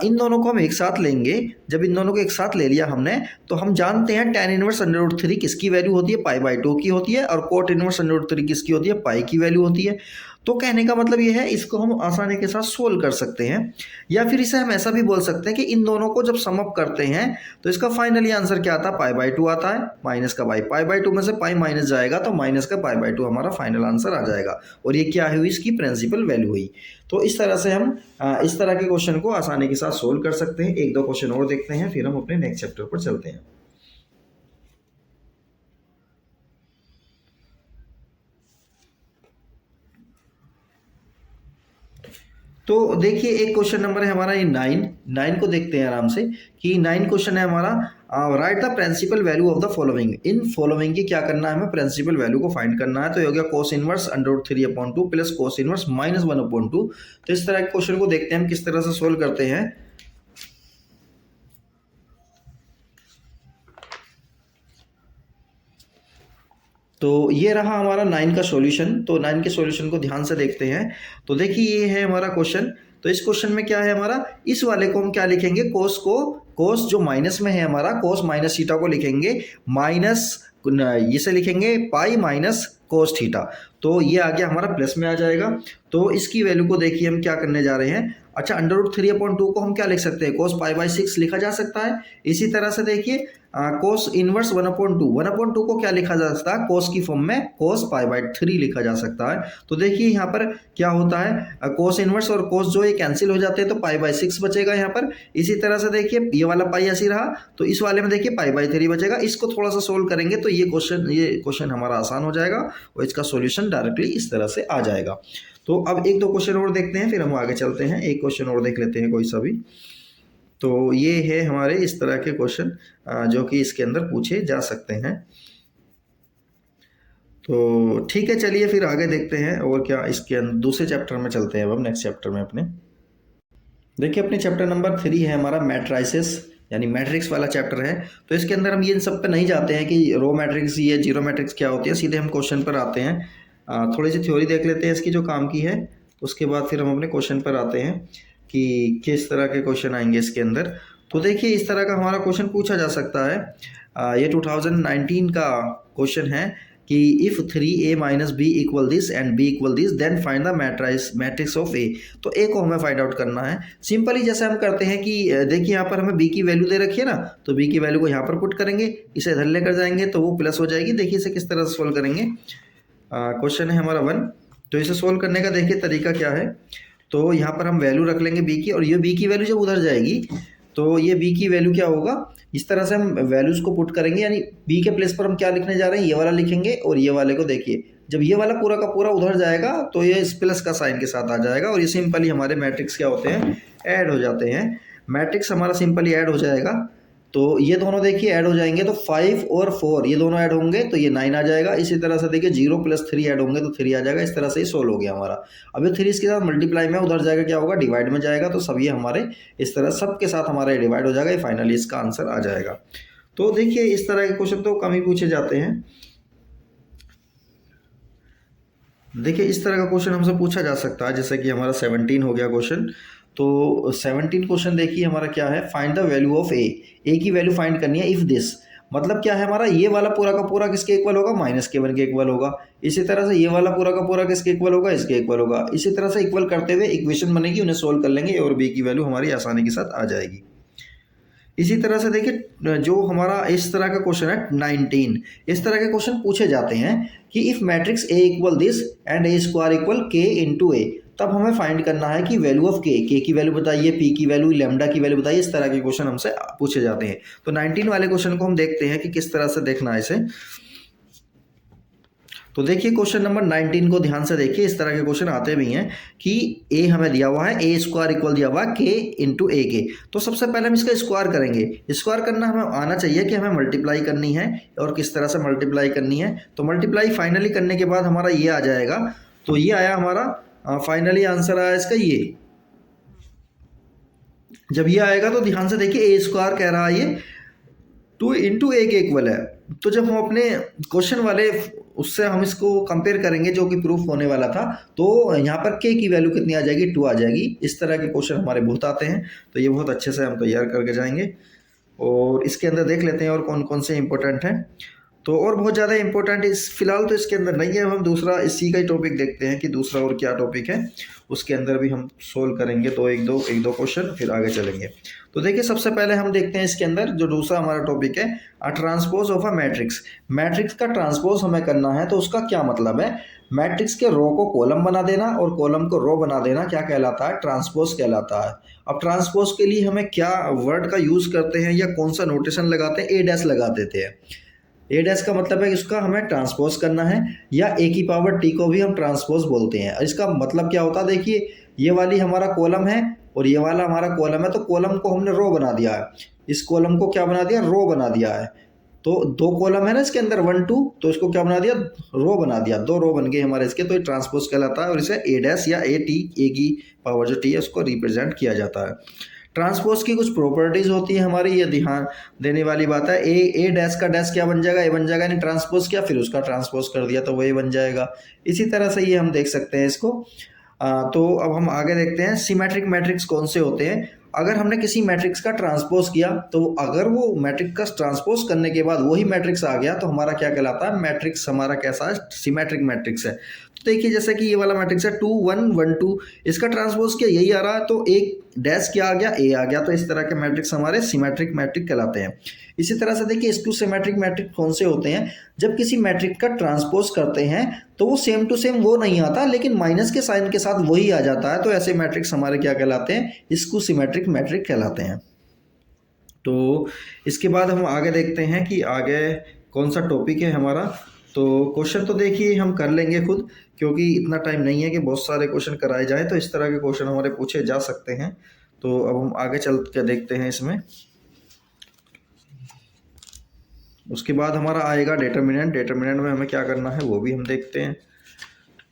इन दोनों को हम एक साथ लेंगे, जब इन दोनों को एक साथ ले लिया हमने, तो हम जानते हैं tan इनवर्स √3 किसकी वैल्यू होती है, पाई/2 की होती है, और कोट इनवर्स √3 किसकी होती है, पाई की वैल्यू होती है। तो कहने का मतलब ये है, इसको हम आसानी के साथ सोल्व कर सकते हैं, या फिर इसे हम ऐसा भी बोल सकते हैं कि इन दोनों को जब सम अप करते हैं तो इसका फाइनली आंसर क्या आता है, पाई/2 आता है, माइनस का पाई/2 में से पाई माइनस जाएगा, तो माइनस का पाई/2 हमारा फाइनल आंसर आ जाएगा, और ये क्या हुई, इसकी प्रिंसिपल वैल्यू हुई। तो इस तरह से हम इस तरह के क्वेश्चन को आसानी के साथ सोल्व कर सकते हैं। एक दो क्वेश्चन और देखते हैं, फिर हम अपने नेक्स्ट चैप्टर पर चलते हैं। तो देखिए एक क्वेश्चन नंबर है हमारा ये 9 को देखते हैं आराम से, कि 9 क्वेश्चन है हमारा, write the principal value of the following, इन फॉलोइंग की क्या करना है, हमें प्रिंसिपल वैल्यू को फाइंड करना है। तो ये हो गया cos inverse √3/2 plus cos inverse -1/2। तो इस तरह के क्वेश्चन को देखते हैं हम किस तरह से सोल्व करते हैं। तो ये रहा हमारा 9 का सॉल्यूशन। तो 9 के सॉल्यूशन को ध्यान से देखते हैं। तो देखिए ये है हमारा क्वेश्चन। तो इस क्वेश्चन में क्या है हमारा, इस वाले को हम क्या लिखेंगे, कोस जो माइनस में है हमारा, कोस माइनस थीटा को लिखेंगे माइनस, इसे लिखेंगे पाई माइनस कोस थीटा। तो ये आ गया हमारा प्लस में आ जाएगा। तो इसकी वैल्यू को देखिए हम क्या करने जा रहे हैं। अच्छा, √3/2 को हम क्या लिख सकते हैं, कोस पाई/6 लिखा जा सकता है। इसी तरह से देखिए कोस इनवर्स 1/2 को क्या लिखा जा सकता है, कोस की फॉर्म में कोस पाई/3 लिखा जा सकता है। तो देखिए यहाँ पर क्या होता है, कोस इनवर्स और कोस जो ये कैंसिल हो जाते हैं, तो पाई/6 बचेगा यहाँ पर। इसी तरह से देखिए ये वाला पाई ऐसी रहा, तो इस वाले में देखिए पाई/3 बचेगा। इसको थोड़ा सा सोल्व करेंगे तो ये क्वेश्चन हमारा आसान हो जाएगा, और इसका सोल्यूशन डायरेक्टली इस तरह से आ जाएगा। तो अब एक दो क्वेश्चन और देखते हैं, फिर हम आगे चलते हैं। एक क्वेश्चन और देख लेते हैं कोई सा भी। तो ये है हमारे इस तरह के क्वेश्चन जो कि इसके अंदर पूछे जा सकते हैं। तो ठीक है, चलिए फिर आगे देखते हैं और क्या इसके दूसरे चैप्टर में चलते हैं। अब हम नेक्स्ट चैप्टर में अपने देखिए, अपने चैप्टर नंबर 3 है हमारा मैट्राइसिस, यानी मैट्रिक्स वाला चैप्टर है। तो इसके अंदर हम ये इन सब पे नहीं जाते हैं कि रो मैट्रिक्स ये जीरो मैट्रिक्स क्या होती है, सीधे हम क्वेश्चन पर आते हैं। थोड़ी सी थ्योरी देख लेते हैं इसकी जो काम की है, उसके बाद फिर हम अपने क्वेश्चन पर आते हैं कि किस तरह के क्वेश्चन आएंगे इसके अंदर। तो देखिए इस तरह का हमारा क्वेश्चन पूछा जा सकता है। ये 2019 का क्वेश्चन है कि if 3a minus B equal this and B equal this then find the matrix of A. तो ए को हमें फाइंड आउट करना है। सिंपली जैसे हम करते हैं कि देखिए यहाँ पर हमें बी की वैल्यू दे रखी है ना, तो बी की वैल्यू को यहाँ पर पुट करेंगे, इसे इधर लेकर जाएंगे तो वो प्लस हो जाएगी। देखिए इसे किस तरह से सोल्व करेंगे। क्वेश्चन है हमारा 1। तो इसे सोल्व करने का देखिए तरीका क्या है। तो यहाँ पर हम वैल्यू रख लेंगे बी की, और ये बी की वैल्यू जब उधर जाएगी तो ये बी की वैल्यू क्या होगा, इस तरह से हम वैल्यूज़ को पुट करेंगे। यानी बी के प्लेस पर हम क्या लिखने जा रहे हैं, ये वाला लिखेंगे, और ये वाले को देखिए जब ये वाला पूरा का पूरा उधर जाएगा तो ये इस प्लस का साइन के साथ आ जाएगा, और ये सिंपली हमारे मैट्रिक्स क्या होते हैं, ऐड हो जाते हैं। मैट्रिक्स हमारा सिंपली ऐड हो जाएगा। तो ये दोनों देखिए ऐड हो जाएंगे, तो 5 और 4 ये दोनों ऐड होंगे तो ये 9 आ जाएगा। इसी तरह से देखिए 0 + 3 ऐड होंगे तो 3 आ जाएगा। इस तरह से ही सोल्व हो गया हमारा। अब ये 3 इसके साथ मल्टीप्लाई में उधर जाएगा, क्या होगा, डिवाइड में जाएगा। तो सब ये हमारे इस तरह सब के साथ हमारा डिवाइड हो जाएगा, फाइनली इसका आंसर आ जाएगा। तो देखिए इस तरह के क्वेश्चन तो कम ही पूछे जाते हैं। देखिए इस तरह का क्वेश्चन हमसे पूछा जा सकता है, जैसे कि हमारा 17 हो गया क्वेश्चन। तो 17 क्वेश्चन देखिए हमारा क्या है, फाइंड द वैल्यू ऑफ ए की वैल्यू फाइंड करनी है इफ दिस। मतलब क्या है हमारा, ये वाला पूरा का पूरा किसके इक्वल होगा, -k1 के इक्वल होगा। इसी तरह से ये वाला पूरा का पूरा किसके इक्वल होगा, इसके इक्वल होगा। इसी तरह से इक्वल करते हुए इक्वेशन बनेगी, उन्हें सोल्व कर लेंगे और बी की वैल्यू हमारी आसानी के साथ आ जाएगी। इसी तरह से देखिए जो हमारा इस तरह का क्वेश्चन है 19, इस तरह के क्वेश्चन पूछे जाते हैं कि if matrix A equal this and A square equal के इंटू ए, तब हमें फाइंड करना है कि वैल्यू ऑफ के की वैल्यू बताइए, पी की वैल्यू, लैम्डा की वैल्यू बताइए। इस तरह के क्वेश्चन हमसे पूछे जाते हैं। तो 19 वाले क्वेश्चन को हम देखते हैं कि किस तरह से देखना है इसे। तो देखिए क्वेश्चन नंबर 19 को ध्यान से देखिए, इस तरह के क्वेश्चन आते भी हैं कि ए हमें दिया हुआ है, ए स्क्वायर इक्वल दिया हुआ है के इंटू ए के। तो सबसे पहले हम इसका स्क्वायर करेंगे। स्क्वायर करना हमें आना चाहिए कि हमें मल्टीप्लाई करनी है और किस तरह से मल्टीप्लाई करनी है। तो मल्टीप्लाई फाइनली करने के बाद हमारा ये आ जाएगा। तो ये आया हमारा फाइनली आंसर आया इसका ये। जब ये आएगा तो ध्यान से देखिए ए स्क्वायर कह रहा है ये 2 इंटू ए के इक्वल है। तो जब हम अपने क्वेश्चन वाले उससे हम इसको कंपेयर करेंगे जो कि प्रूफ होने वाला था, तो यहाँ पर के की वैल्यू कितनी आ जाएगी, 2 आ जाएगी। इस तरह के क्वेश्चन हमारे बहुत आते हैं, तो ये बहुत अच्छे से हम तैयार करके जाएंगे। और इसके अंदर देख लेते हैं और कौन कौन से इंपॉर्टेंट हैं। तो और बहुत ज़्यादा इंपॉर्टेंट इस फिलहाल तो इसके अंदर नहीं है। हम दूसरा इसी का ही टॉपिक देखते हैं कि दूसरा और क्या टॉपिक है, उसके अंदर भी हम सोल्व करेंगे। तो एक दो क्वेश्चन फिर आगे चलेंगे। तो देखिए सबसे पहले हम देखते हैं इसके अंदर जो दूसरा हमारा टॉपिक है, transpose of a matrix. Matrix का ट्रांसपोज हमें करना है, तो उसका क्या मतलब है। मैट्रिक्स के रो को कॉलम बना देना और कॉलम को रो बना देना क्या कहलाता है, ट्रांसपोज कहलाता है। अब ट्रांसपोज के लिए हमें क्या वर्ड का यूज़ करते हैं या कौन सा नोटेशन लगाते हैं, ए डैश लगा देते हैं। ए डैश का मतलब है कि इसका हमें ट्रांसपोज करना है, या ए की पावर टी को भी हम ट्रांसपोज बोलते हैं। इसका मतलब क्या होता है, देखिए ये वाली हमारा कॉलम है और ये वाला हमारा कॉलम है, तो कॉलम को हमने रो बना दिया है, इस कॉलम को क्या बना दिया, रो बना दिया है। तो 2 कॉलम है ना इसके अंदर 1 2, तो इसको क्या बना दिया, रो बना दिया। 2 रो बन गए हमारे इसके, तो ये ट्रांसपोज कहलाता है। और इसे ए डैश या ए टी, ए की पावर जो टी है उसको रिप्रेजेंट किया जाता है। ट्रांसपोज की कुछ प्रॉपर्टीज होती है हमारी, ये ध्यान देने वाली बात है। ए डैश का डैश क्या बन जाएगा, ए बन जाएगा, यानी ट्रांसपोज किया फिर उसका ट्रांसपोज कर दिया तो वही बन जाएगा। इसी तरह से ये हम देख सकते हैं इसको। तो अब हम आगे देखते हैं सिमेट्रिक मैट्रिक्स कौन से होते हैं। अगर हमने किसी मैट्रिक्स का ट्रांसपोज किया, तो अगर वो मैट्रिक्स का ट्रांसपोज करने के बाद वही मैट्रिक्स आ गया, तो हमारा क्या कहलाता है, मैट्रिक्स हमारा कैसा है, सिमेट्रिक मैट्रिक्स है। तो देखिए जैसे कि ये वाला मैट्रिक्स है 2 1 1 2, इसका ट्रांसपोज किया यही आ रहा है, तो एक डैश क्या आ गया, ए आ गया। तो इस तरह के मैट्रिक्स हमारे सिमेट्रिक मैट्रिक कहलाते हैं। इसी तरह से देखिए स्क्यू सिमेट्रिक मैट्रिक कौन से होते हैं, जब किसी मैट्रिक का ट्रांसपोज करते हैं तो वो सेम टू सेम वो नहीं आता, लेकिन माइनस के साइन के साथ वही आ जाता है। तो ऐसे मैट्रिक्स हमारे क्या कहलाते हैं, स्क्यू सिमेट्रिक मैट्रिक कहलाते हैं। तो इसके बाद हम आगे देखते हैं कि आगे कौन सा टॉपिक है हमारा। तो क्वेश्चन तो देखिए हम कर लेंगे खुद, क्योंकि इतना टाइम नहीं है कि बहुत सारे क्वेश्चन कराए जाएं, तो इस तरह के क्वेश्चन हमारे पूछे जा सकते हैं। तो अब हम आगे चल के देखते हैं इसमें। उसके बाद हमारा आएगा डिटर्मिनेंट। डिटर्मिनेंट में हमें क्या करना है वो भी हम देखते हैं।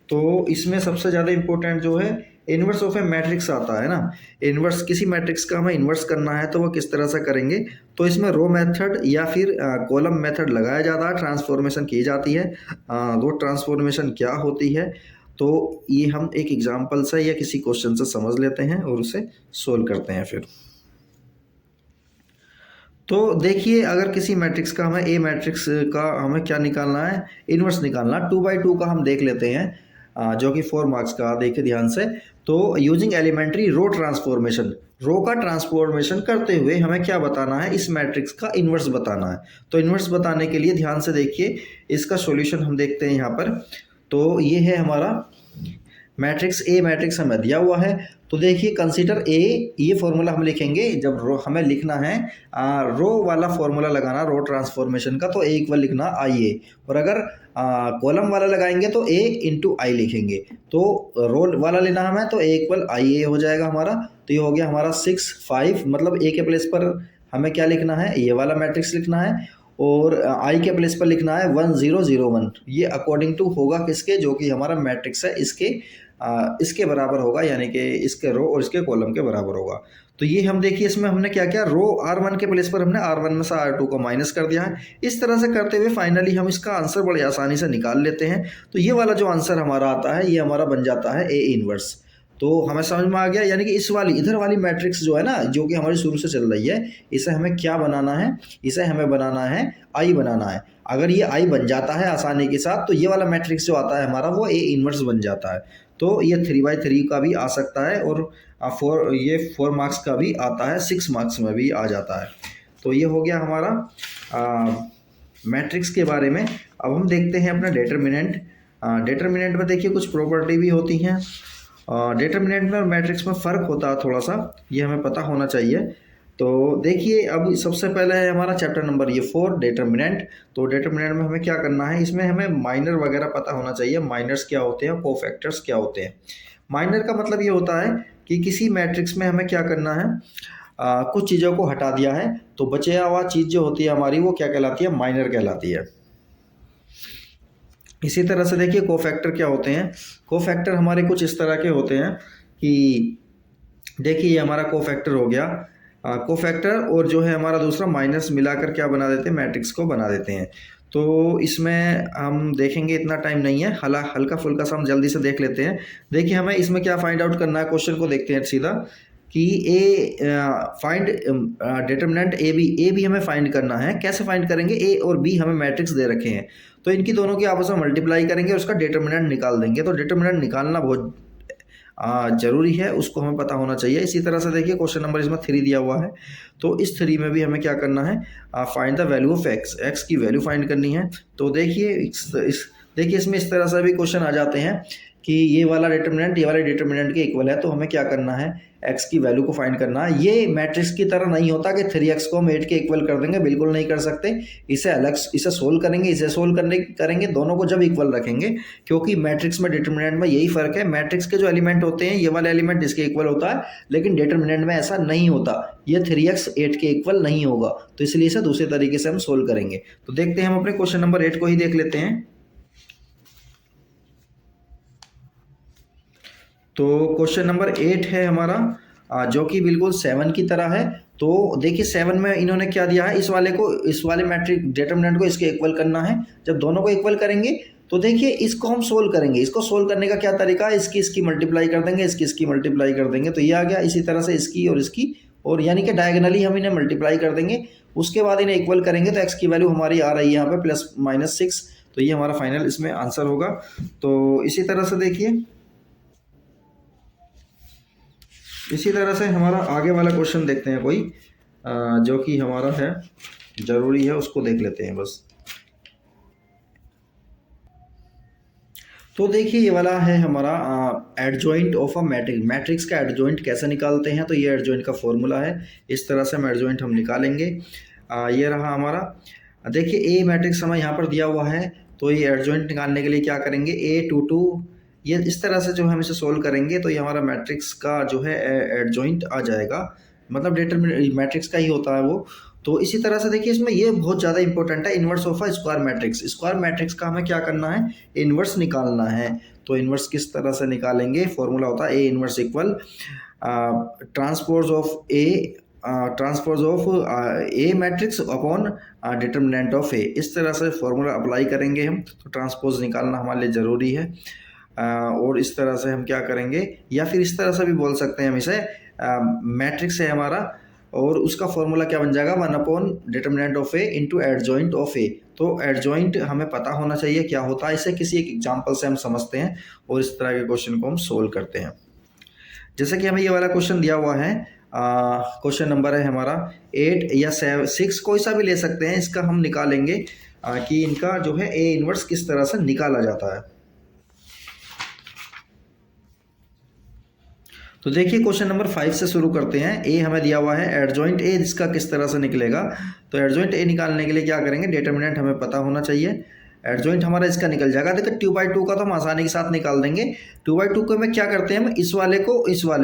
तो इसमें सबसे ज़्यादा इम्पोर्टेंट जो है इन्वर्स ऑफ ए मैट्रिक्स आता है ना। इन्वर्स किसी मैट्रिक्स का हमें इन्वर्स करना है, तो वो किस तरह से करेंगे। तो इसमें रो मेथड या फिर कॉलम मेथड लगाया जाता है, ट्रांसफॉर्मेशन की जाती है। वो ट्रांसफॉर्मेशन क्या होती है, तो ये हम एक एग्जांपल से या किसी क्वेश्चन से समझ लेते हैं और उसे सोल्व करते हैं फिर। तो देखिए अगर किसी मैट्रिक्स का हमें ए मैट्रिक्स का हमें क्या निकालना है, इन्वर्स निकालना। 2/2 का हम देख लेते हैं, जो कि 4 मार्क्स का, देखिए ध्यान से। तो यूजिंग एलिमेंट्री रो ट्रांसफॉर्मेशन, रो का ट्रांसफॉर्मेशन करते हुए हमें क्या बताना है, इस मैट्रिक्स का इन्वर्स बताना है। तो इन्वर्स बताने के लिए ध्यान से देखिए, इसका सॉल्यूशन हम देखते हैं यहाँ पर। तो ये है हमारा मैट्रिक्स, ए मैट्रिक्स हमें दिया हुआ है। तो देखिए कंसीडर ए, ये फॉर्मूला हम लिखेंगे जब रो हमें लिखना है, रो वाला फॉर्मूला लगाना रो ट्रांसफॉर्मेशन का, तो ए इक्वल लिखना आई ए। और अगर कॉलम वाला लगाएंगे तो ए इंटू आई लिखेंगे। तो रो वाला लेना हमें, तो ए इक्वल आई ए हो जाएगा हमारा। तो ये हो गया हमारा 6 5, मतलब ए के प्लेस पर हमें क्या लिखना है, ये वाला मैट्रिक्स लिखना है, और आई के प्लेस पर लिखना है 1 0 0 1। ये अकॉर्डिंग टू होगा किसके, जो कि हमारा मैट्रिक्स है इसके बराबर होगा, यानी कि इसके रो और इसके कॉलम के बराबर होगा। तो ये हम देखिए इसमें हमने क्या किया, रो R1 के प्लेस पर हमने R1 में से R2 को माइनस कर दिया है। इस तरह से करते हुए फाइनली हम इसका आंसर बड़ी आसानी से निकाल लेते हैं। तो ये वाला जो आंसर हमारा आता है, ये हमारा बन जाता है ए इनवर्स। तो हमें समझ में आ गया, यानी कि इस वाली इधर वाली मैट्रिक्स जो है ना, जो कि हमारी शुरू से चल रही है, इसे हमें क्या बनाना है, इसे हमें बनाना है आई बनाना है। अगर ये आई बन जाता है आसानी के साथ, तो ये वाला मैट्रिक्स जो आता है हमारा वो ए इनवर्स बन जाता है। तो ये 3/3 का भी आ सकता है, और 4 मार्क्स का भी आता है, 6 मार्क्स में भी आ जाता है। तो ये हो गया हमारा मैट्रिक्स के बारे में। अब हम देखते हैं अपना डिटर्मिनेंट। डिटर्मिनेंट में देखिए कुछ प्रॉपर्टी भी होती हैं। डिटर्मिनेंट में और मैट्रिक्स में फ़र्क होता है थोड़ा सा, ये हमें पता होना चाहिए। तो देखिए अब सबसे पहले है हमारा चैप्टर नंबर ये 4 डिटर्मिनेंट। तो डिटर्मिनेंट में हमें क्या करना है, इसमें हमें माइनर वगैरह पता होना चाहिए, माइनर्स क्या होते हैं, कोफैक्टर्स क्या होते हैं। माइनर का मतलब ये होता है कि किसी मैट्रिक्स में हमें क्या करना है, कुछ चीज़ों को हटा दिया है तो बचा हुआ चीज़ जो होती है हमारी वो क्या कहलाती है, माइनर कहलाती है। इसी तरह से देखिए कोफैक्टर क्या होते हैं। कोफैक्टर हमारे कुछ इस तरह के होते हैं कि देखिए ये हमारा कोफैक्टर हो गया, कोफैक्टर और जो है हमारा दूसरा माइनस मिलाकर क्या बना देते हैं, मैट्रिक्स को बना देते हैं। तो इसमें हम देखेंगे, इतना टाइम नहीं है, हल्का फुल्का सा हम जल्दी से देख लेते हैं। देखिए हमें इसमें क्या फाइंड आउट करना है, क्वेश्चन को देखते हैं सीधा कि फाइंड डिटर्मिनेंट ए बी हमें फाइंड करना है। कैसे फाइंड करेंगे, ए और बी हमें मैट्रिक्स दे रखे हैं तो इनकी दोनों की आपस में मल्टीप्लाई करेंगे और उसका डिटर्मिनेंट निकाल देंगे। तो डिटर्मिनेंट निकालना बहुत जरूरी है, उसको हमें पता होना चाहिए। इसी तरह से देखिए क्वेश्चन नंबर इसमें 3 दिया हुआ है, तो इस 3 में भी हमें क्या करना है, find the value of x, x की वैल्यू फाइंड करनी है। तो देखिए देखिए इसमें इस तरह से भी क्वेश्चन आ जाते हैं कि ये वाला डिटर्मिनेंट ये वाले डिटर्मिनेंट के इक्वल है, तो हमें क्या करना है, एक्स की वैल्यू को फाइंड करना है। ये मैट्रिक्स की तरह नहीं होता कि 3x को हम 8 के इक्वल कर देंगे, बिल्कुल नहीं कर सकते। इसे अलग, इसे सोल्व करेंगे, इसे सोल्व करेंगे, दोनों को जब इक्वल रखेंगे, क्योंकि मैट्रिक्स में डिटर्मिनेंट में यही फर्क है। मैट्रिक्स के जो एलिमेंट होते हैं ये वाला एलिमेंट इसके इक्वल होता है, लेकिन डिटर्मिनेंट में ऐसा नहीं होता, ये 3x 8 के इक्वल नहीं होगा, तो इसलिए इसे दूसरे तरीके से हम सोल्व करेंगे। तो देखते हैं, हम अपने क्वेश्चन नंबर 8 को ही देख लेते हैं। तो क्वेश्चन नंबर 8 है हमारा, जो कि बिल्कुल 7 की तरह है। तो देखिए 7 में इन्होंने क्या दिया है, इस वाले मैट्रिक डिटर्मिनेंट को इसके इक्वल करना है। जब दोनों को इक्वल करेंगे तो देखिए इसको हम सोल्व करेंगे। इसको सोल्व करने का क्या तरीका है, इसकी मल्टीप्लाई कर देंगे, इसकी मल्टीप्लाई कर देंगे, तो ये आ गया। इसी तरह से इसकी और इसकी, और यानी कि डायगोनली हम इन्हें मल्टीप्लाई कर देंगे, उसके बाद इन्हें इक्वल करेंगे। तो एक्स की वैल्यू हमारी आ रही है यहाँ पे +-6, तो ये हमारा फाइनल इसमें आंसर होगा। तो इसी तरह से देखिए, इसी तरह से हमारा आगे वाला क्वेश्चन देखते हैं कोई, जो कि हमारा है, ज़रूरी है, उसको देख लेते हैं बस। तो देखिए ये वाला है हमारा adjoint of a matrix. Matrix का एडजॉइंट कैसे निकालते हैं, तो ये एडजॉइंट का फॉर्मूला है, इस तरह से हम एडजॉइंट हम निकालेंगे। ये रहा हमारा, देखिए ए मैट्रिक्स हमें यहाँ पर दिया हुआ है, तो ये एडजॉइंट निकालने के लिए क्या करेंगे, A22, ये इस तरह से जो हम इसे सोल्व करेंगे तो ये हमारा मैट्रिक्स का जो है एडजॉइंट आ जाएगा, मतलब डिटरमिनेंट मैट्रिक्स का ही होता है वो। तो इसी तरह से देखिए इसमें ये बहुत ज़्यादा इंपॉर्टेंट है, inverse of a square matrix. Square matrix का हमें क्या करना है, इन्वर्स निकालना है। तो इन्वर्स किस तरह से निकालेंगे, फॉर्मूला होता है A inverse equal transpose of A matrix upon determinant of A. इस तरह से फॉर्मूला अप्लाई करेंगे हम, तो ट्रांसपोज निकालना हमारे लिए ज़रूरी है। और इस तरह से हम क्या करेंगे, या फिर इस तरह से भी बोल सकते हैं हम इसे, मैट्रिक्स है हमारा और उसका फॉर्मूला क्या बन जाएगा, 1 determinant of A into adjoint of A. तो एडजॉइंट हमें पता होना चाहिए क्या होता है, इसे किसी एक एग्जाम्पल से हम समझते हैं और इस तरह के क्वेश्चन को हम सोल्व करते हैं। जैसे कि हमें ये वाला क्वेश्चन दिया हुआ है, क्वेश्चन नंबर है हमारा 8 या 6, कोई सा भी ले सकते हैं, इसका हम निकालेंगे कि इनका जो है ए इन्वर्स किस तरह से निकाला जाता है। तो देखिए क्वेश्चन नंबर 5 से शुरू करते हैं। ए हमें दिया हुआ है, एडजॉइंट ए इसका किस तरह से निकलेगा। तो एडजॉइंट ए निकालने के लिए क्या करेंगे, डिटर्मिनेंट हमें पता होना चाहिए। एडजॉइंट हमारा इसका निकल जाएगा, देखिए 2/2 का तो हम आसानी के साथ निकाल देंगे। 2/2 को में क्या करते हैं, हम इस वाले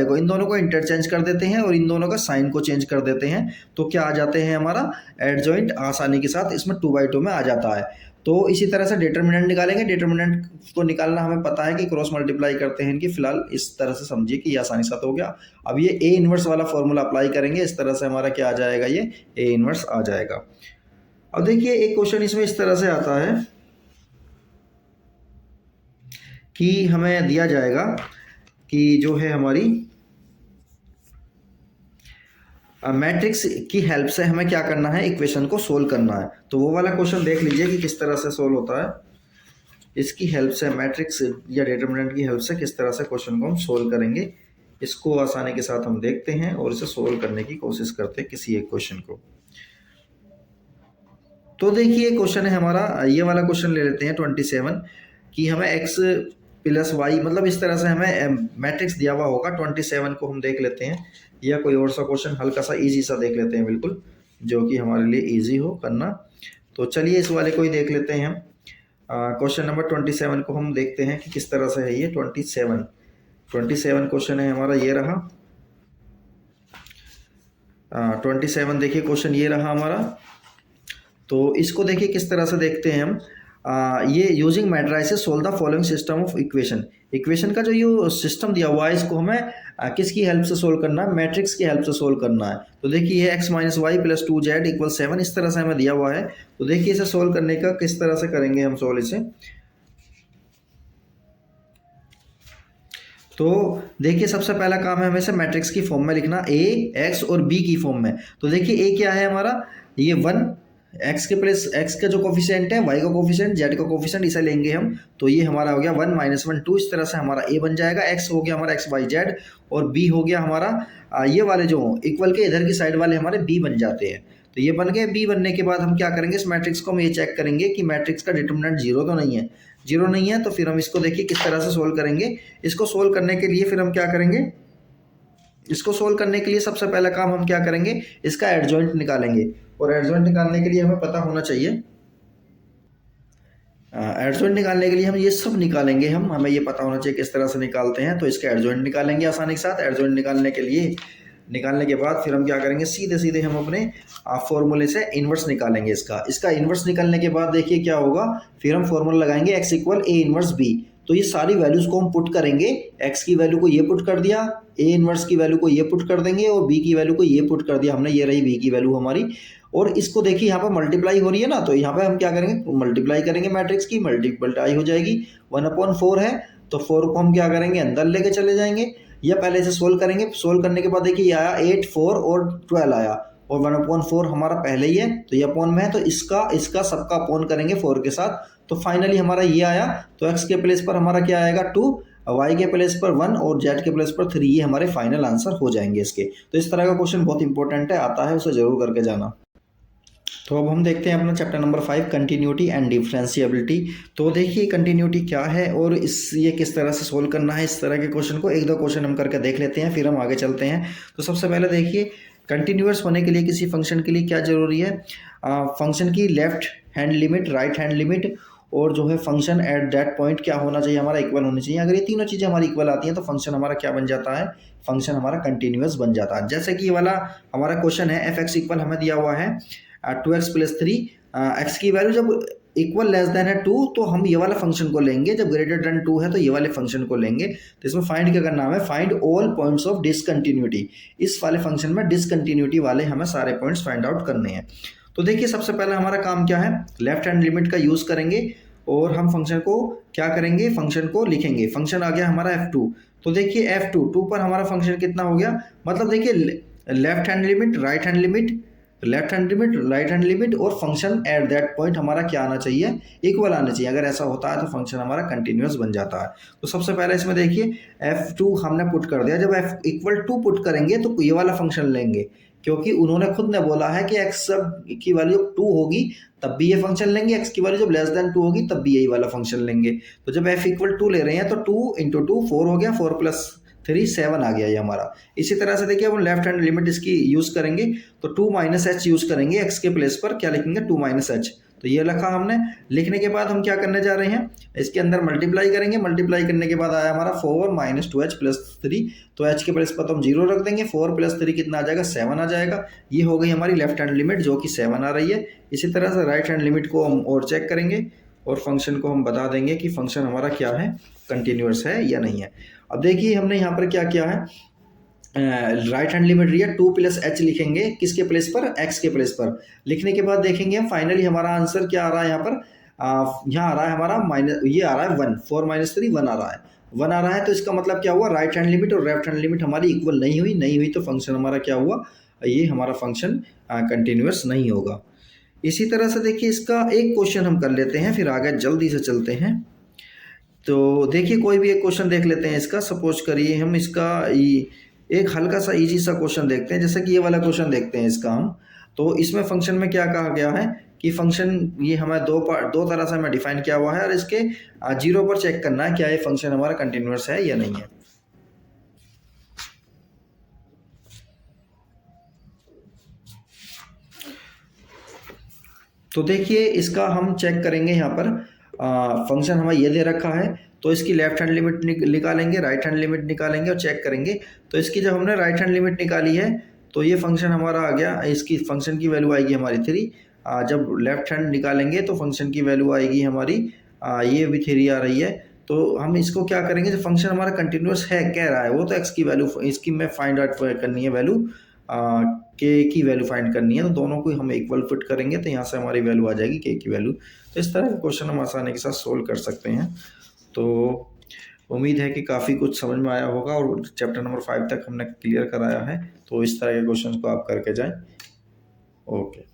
को इन दोनों को इंटरचेंज कर देते हैं और इन दोनों का साइन को चेंज कर देते हैं, तो क्या आ जाते हैं, हमारा एडजॉइंट आसानी के साथ इसमें 2/2 में आ जाता है। तो इसी तरह से डिटर्मिनेंट निकालेंगे। डिटर्मिनेंट को निकालना हमें पता है कि क्रॉस मल्टीप्लाई करते हैं इनकी, फिलहाल इस तरह से समझिए कि ये आसानी से हो गया। अब ये ए इन्वर्स वाला फॉर्मूला अप्लाई करेंगे, इस तरह से हमारा क्या आ जाएगा, ये ए इन्वर्स आ जाएगा। अब देखिए एक क्वेश्चन इसमें इस तरह से आता है कि हमें दिया जाएगा कि जो है हमारी मैट्रिक्स की हेल्प से हमें क्या करना है, इक्वेशन को सोल्व करना है। तो वो वाला क्वेश्चन देख लीजिए कि किस तरह से सोल्व होता है। इसकी हेल्प से, मैट्रिक्स या डिटर्मिनेंट की हेल्प से किस तरह से क्वेश्चन को हम सोल्व करेंगे, इसको आसानी के साथ हम देखते हैं और इसे सोल्व करने की कोशिश करते हैं किसी एक क्वेश्चन को। तो देखिए क्वेश्चन है हमारा, ये वाला क्वेश्चन ले लेते हैं 27, कि हमें एक्स प्लस वाई, मतलब इस तरह से हमें मैट्रिक्स दिया हुआ होगा। 27 को हम देख लेते हैं, या कोई और सा क्वेश्चन हल्का सा ईजी सा देख लेते हैं बिल्कुल, जो कि हमारे लिए ईजी हो करना। तो चलिए इस वाले को ही देख लेते हैं हम। क्वेश्चन नंबर 27 को हम देखते हैं कि किस तरह से है ये। 27 क्वेश्चन है हमारा, ये रहा। 27 देखिए क्वेश्चन ये रहा हमारा। तो इसको देखिए किस तरह से देखते हैं हम। ये using matrices solve the following system of equation. Equation का जो ये सिस्टम दिया हुआ है, इसको हमें किसकी हेल्प से सोल्व करना है? मैट्रिक्स की हेल्प से सोल्व करना है। तो देखिए ये x minus y plus 2z equal 7 इस तरह से हमें दिया हुआ है। तो देखिए इसे सोल्व करने का किस तरह से करेंगे हम सोल्व इसे। तो देखिए सबसे पहला काम है हमें इसे मैट्रिक्स की फॉर्म में लिखना, a x और b की फॉर्म में। तो देखिए a क्या है हमारा, ये 1, x के प्लस x का जो कोफिशिएंट है, y का कोफिशिएंट, z का कोफिशिएंट, इसे लेंगे हम। तो ये हमारा हो गया 1 माइनस 1 2, इस तरह से हमारा a बन जाएगा। x हो गया हमारा x y z, और b हो गया हमारा ये वाले जो इक्वल के इधर की साइड वाले हमारे b बन जाते हैं। तो ये बन गए। b बनने के बाद हम क्या करेंगे, इस मैट्रिक्स को हम ये चेक करेंगे कि मैट्रिक्स का डिटरमिनेंट जीरो तो नहीं है। जीरो नहीं है तो फिर हम इसको देखिए किस तरह से सोल्व करेंगे। इसको सोल्व करने के लिए फिर हम क्या करेंगे, इसको सोल्व करने के लिए सबसे पहला काम हम क्या करेंगे, इसका एडजॉइंट निकालेंगे। और एडजॉइंट निकालने के लिए हमें पता होना चाहिए, एडजॉइंट निकालने के लिए हम ये सब निकालेंगे, हमें ये पता होना चाहिए किस तरह से निकालते हैं। तो इसका एडजॉइंट निकालेंगे आसानी के साथ। एडजॉइंट निकालने के बाद फिर हम क्या करेंगे, सीधे सीधे हम अपने फॉर्मूले से इन्वर्स निकालेंगे इसका इन्वर्स निकालने के बाद देखिए क्या होगा, फिर हम फॉर्मूला लगाएंगे x equal A inverse B. तो ये सारी वैल्यूज को हम पुट करेंगे। x की वैल्यू को ये पुट कर दिया, ए इन्वर्स की वैल्यू को ये पुट कर देंगे, और b की वैल्यू को ये पुट कर दिया हमने, ये रही b की वैल्यू हमारी। और इसको देखिए यहाँ पर मल्टीप्लाई हो रही है ना, तो यहाँ पे हम क्या करेंगे, मल्टीप्लाई करेंगे मैट्रिक्स की, मल्टीप्लाई हो जाएगी। 1/4 है, तो 4 को हम क्या करेंगे, अंदर लेके चले जाएंगे, या पहले इसे सोल्व करेंगे। सोल्व करने के बाद देखिए ये आया 8 4 और 12 आया, और 1/4 हमारा पहले ही है तो ये अपॉन में है, तो इसका सबका अपॉन करेंगे 4 के साथ। तो फाइनली हमारा ये आया। तो x के प्लेस पर हमारा क्या आएगा 2, y के प्लेस पर 1 और z के प्लेस पर 3, ये हमारे फाइनल आंसर हो जाएंगे इसके। तो इस तरह का क्वेश्चन बहुत इंपॉर्टेंट है, आता है, उसे जरूर करके जाना। तो अब हम देखते हैं अपना chapter number 5, continuity and differentiability. तो देखिए कंटिन्यूटी क्या है और ये किस तरह से सोल्व करना है। इस तरह के क्वेश्चन को एक दो क्वेश्चन हम करके देख लेते हैं, फिर हम आगे चलते हैं। तो सबसे पहले देखिए कंटिन्यूअस होने के लिए किसी फंक्शन के लिए क्या जरूरी है, फंक्शन की left hand limit, right hand limit, और जो है फंक्शन एट दैट पॉइंट क्या होना चाहिए, हमारा इक्वल होनी चाहिए। अगर ये तीनों चीज़ें हमारी इक्वल आती हैं तो फंक्शन हमारा क्या बन जाता है, फंक्शन हमारा कंटिन्यूअस बन जाता है। जैसे कि ये वाला हमारा क्वेश्चन है, एफ एक्स इक्वल हमें दिया हुआ है 2x + 3, एक्स की वैल्यू जब इक्वल लेस देन है 2 तो हम ये वाला फंक्शन को लेंगे, जब ग्रेटर देन 2 है तो ये वाले फंक्शन को लेंगे। तो इसमें फाइंड क्या करना है, find all points of discontinuity. इस वाले फंक्शन में डिसकंटिन्यूटी वाले हमें सारे पॉइंट्स फाइंड आउट करने हैं। तो देखिए सबसे पहले हमारा काम क्या है, लेफ्ट हैंड लिमिट का यूज़ करेंगे और हम फंक्शन को क्या करेंगे, फंक्शन को लिखेंगे। फंक्शन आ गया हमारा f2। तो देखिए f2 पर हमारा फंक्शन कितना हो गया, मतलब देखिए left hand limit, right hand limit, left hand limit, right hand limit, और फंक्शन एट दैट पॉइंट हमारा क्या आना चाहिए, इक्वल आना चाहिए। अगर ऐसा होता है तो फंक्शन हमारा कंटिन्यूअस बन जाता है। तो सबसे पहले इसमें देखिए f2 हमने पुट कर दिया। जब f = 2 पुट करेंगे तो ये वाला फंक्शन लेंगे, क्योंकि उन्होंने खुद ने बोला है कि x की वैल्यू 2 होगी तब भी ये फंक्शन लेंगे, x की वैल्यू जब लेस देन 2 होगी तब भी यही वाला फंक्शन लेंगे। तो जब f = 2 ले रहे हैं तो 2 × 2 4 हो गया, 4 + 3 7 आ गया ये हमारा। इसी तरह से देखिए हम लेफ्ट हैंड लिमिट इसकी यूज़ करेंगे तो 2 - h यूज़ करेंगे, x के प्लेस पर क्या लिखेंगे 2 - h। तो ये लिखा हमने। लिखने के बाद हम क्या करने जा रहे हैं, इसके अंदर मल्टीप्लाई करेंगे। मल्टीप्लाई करने के बाद आया हमारा 4 - 2h + 3, तो h के प्लेस पर तो हम 0 रख देंगे। 4 + 3 कितना आ जाएगा, 7 आ जाएगा। ये हो गई हमारी लेफ्ट हैंड लिमिट जो कि 7 आ रही है। इसी तरह से राइट हैंड लिमिट को हम और चेक करेंगे और फंक्शन को हम बता देंगे कि फंक्शन हमारा क्या है, कंटिन्यूअस है या नहीं है। अब देखिए हमने यहाँ पर क्या किया है, राइट हैंड लिमिट लिया, 2 + h लिखेंगे, किसके प्लेस पर, x के प्लेस पर। लिखने के बाद देखेंगे हम फाइनली हमारा आंसर क्या आ रहा है, यहाँ पर यहाँ आ रहा है हमारा ये आ रहा है 1, 4 - 3 1 आ रहा है, 1 आ रहा है। तो इसका मतलब क्या हुआ, राइट हैंड लिमिट और लेफ्ट हैंड लिमिट हमारी इक्वल नहीं हुई तो फंक्शन हमारा क्या हुआ, ये हमारा फंक्शन कंटिन्यूअस नहीं होगा। इसी तरह से देखिए इसका एक क्वेश्चन हम कर लेते हैं, फिर आगे जल्दी से चलते हैं। तो देखिए कोई भी एक क्वेश्चन देख लेते हैं इसका। सपोज करिए हम इसका एक हल्का सा इजी सा क्वेश्चन देखते हैं, जैसे कि ये वाला क्वेश्चन देखते हैं इसका हम। तो इसमें फंक्शन में क्या कहा गया है कि फंक्शन ये हमारे दो तरह से हमें डिफाइन किया हुआ है और इसके 0 पर चेक करना है क्या ये फंक्शन हमारा कंटिन्यूअस है या नहीं है। तो देखिए इसका हम चेक करेंगे यहाँ पर फंक्शन हमें ये दे रखा है, तो इसकी लेफ्ट हैंड लिमिट निकालेंगे, राइट हैंड लिमिट निकालेंगे और चेक करेंगे। तो इसकी जब हमने राइट हैंड लिमिट निकाली है तो ये फंक्शन हमारा आ गया, इसकी फंक्शन की वैल्यू आएगी हमारी 3। जब लेफ्ट हैंड निकालेंगे तो फंक्शन की वैल्यू आएगी हमारी ये भी 3 आ रही है। तो हम इसको क्या करेंगे, जो फंक्शन हमारा कंटिन्यूअस है कह रहा है वो तो एक्स की वैल्यू इसकी में फाइंड आउट करनी है वैल्यू, के की वैल्यू फाइंड करनी है। तो दोनों को हम इक्वल फिट करेंगे तो यहाँ से हमारी वैल्यू आ जाएगी के की वैल्यू। तो इस तरह के क्वेश्चन हम आसानी के साथ सोल्व कर सकते हैं। तो उम्मीद है कि काफ़ी कुछ समझ में आया होगा और चैप्टर नंबर 5 तक हमने क्लियर कराया है। तो इस तरह के क्वेश्चन को आप करके जाएं। ओके।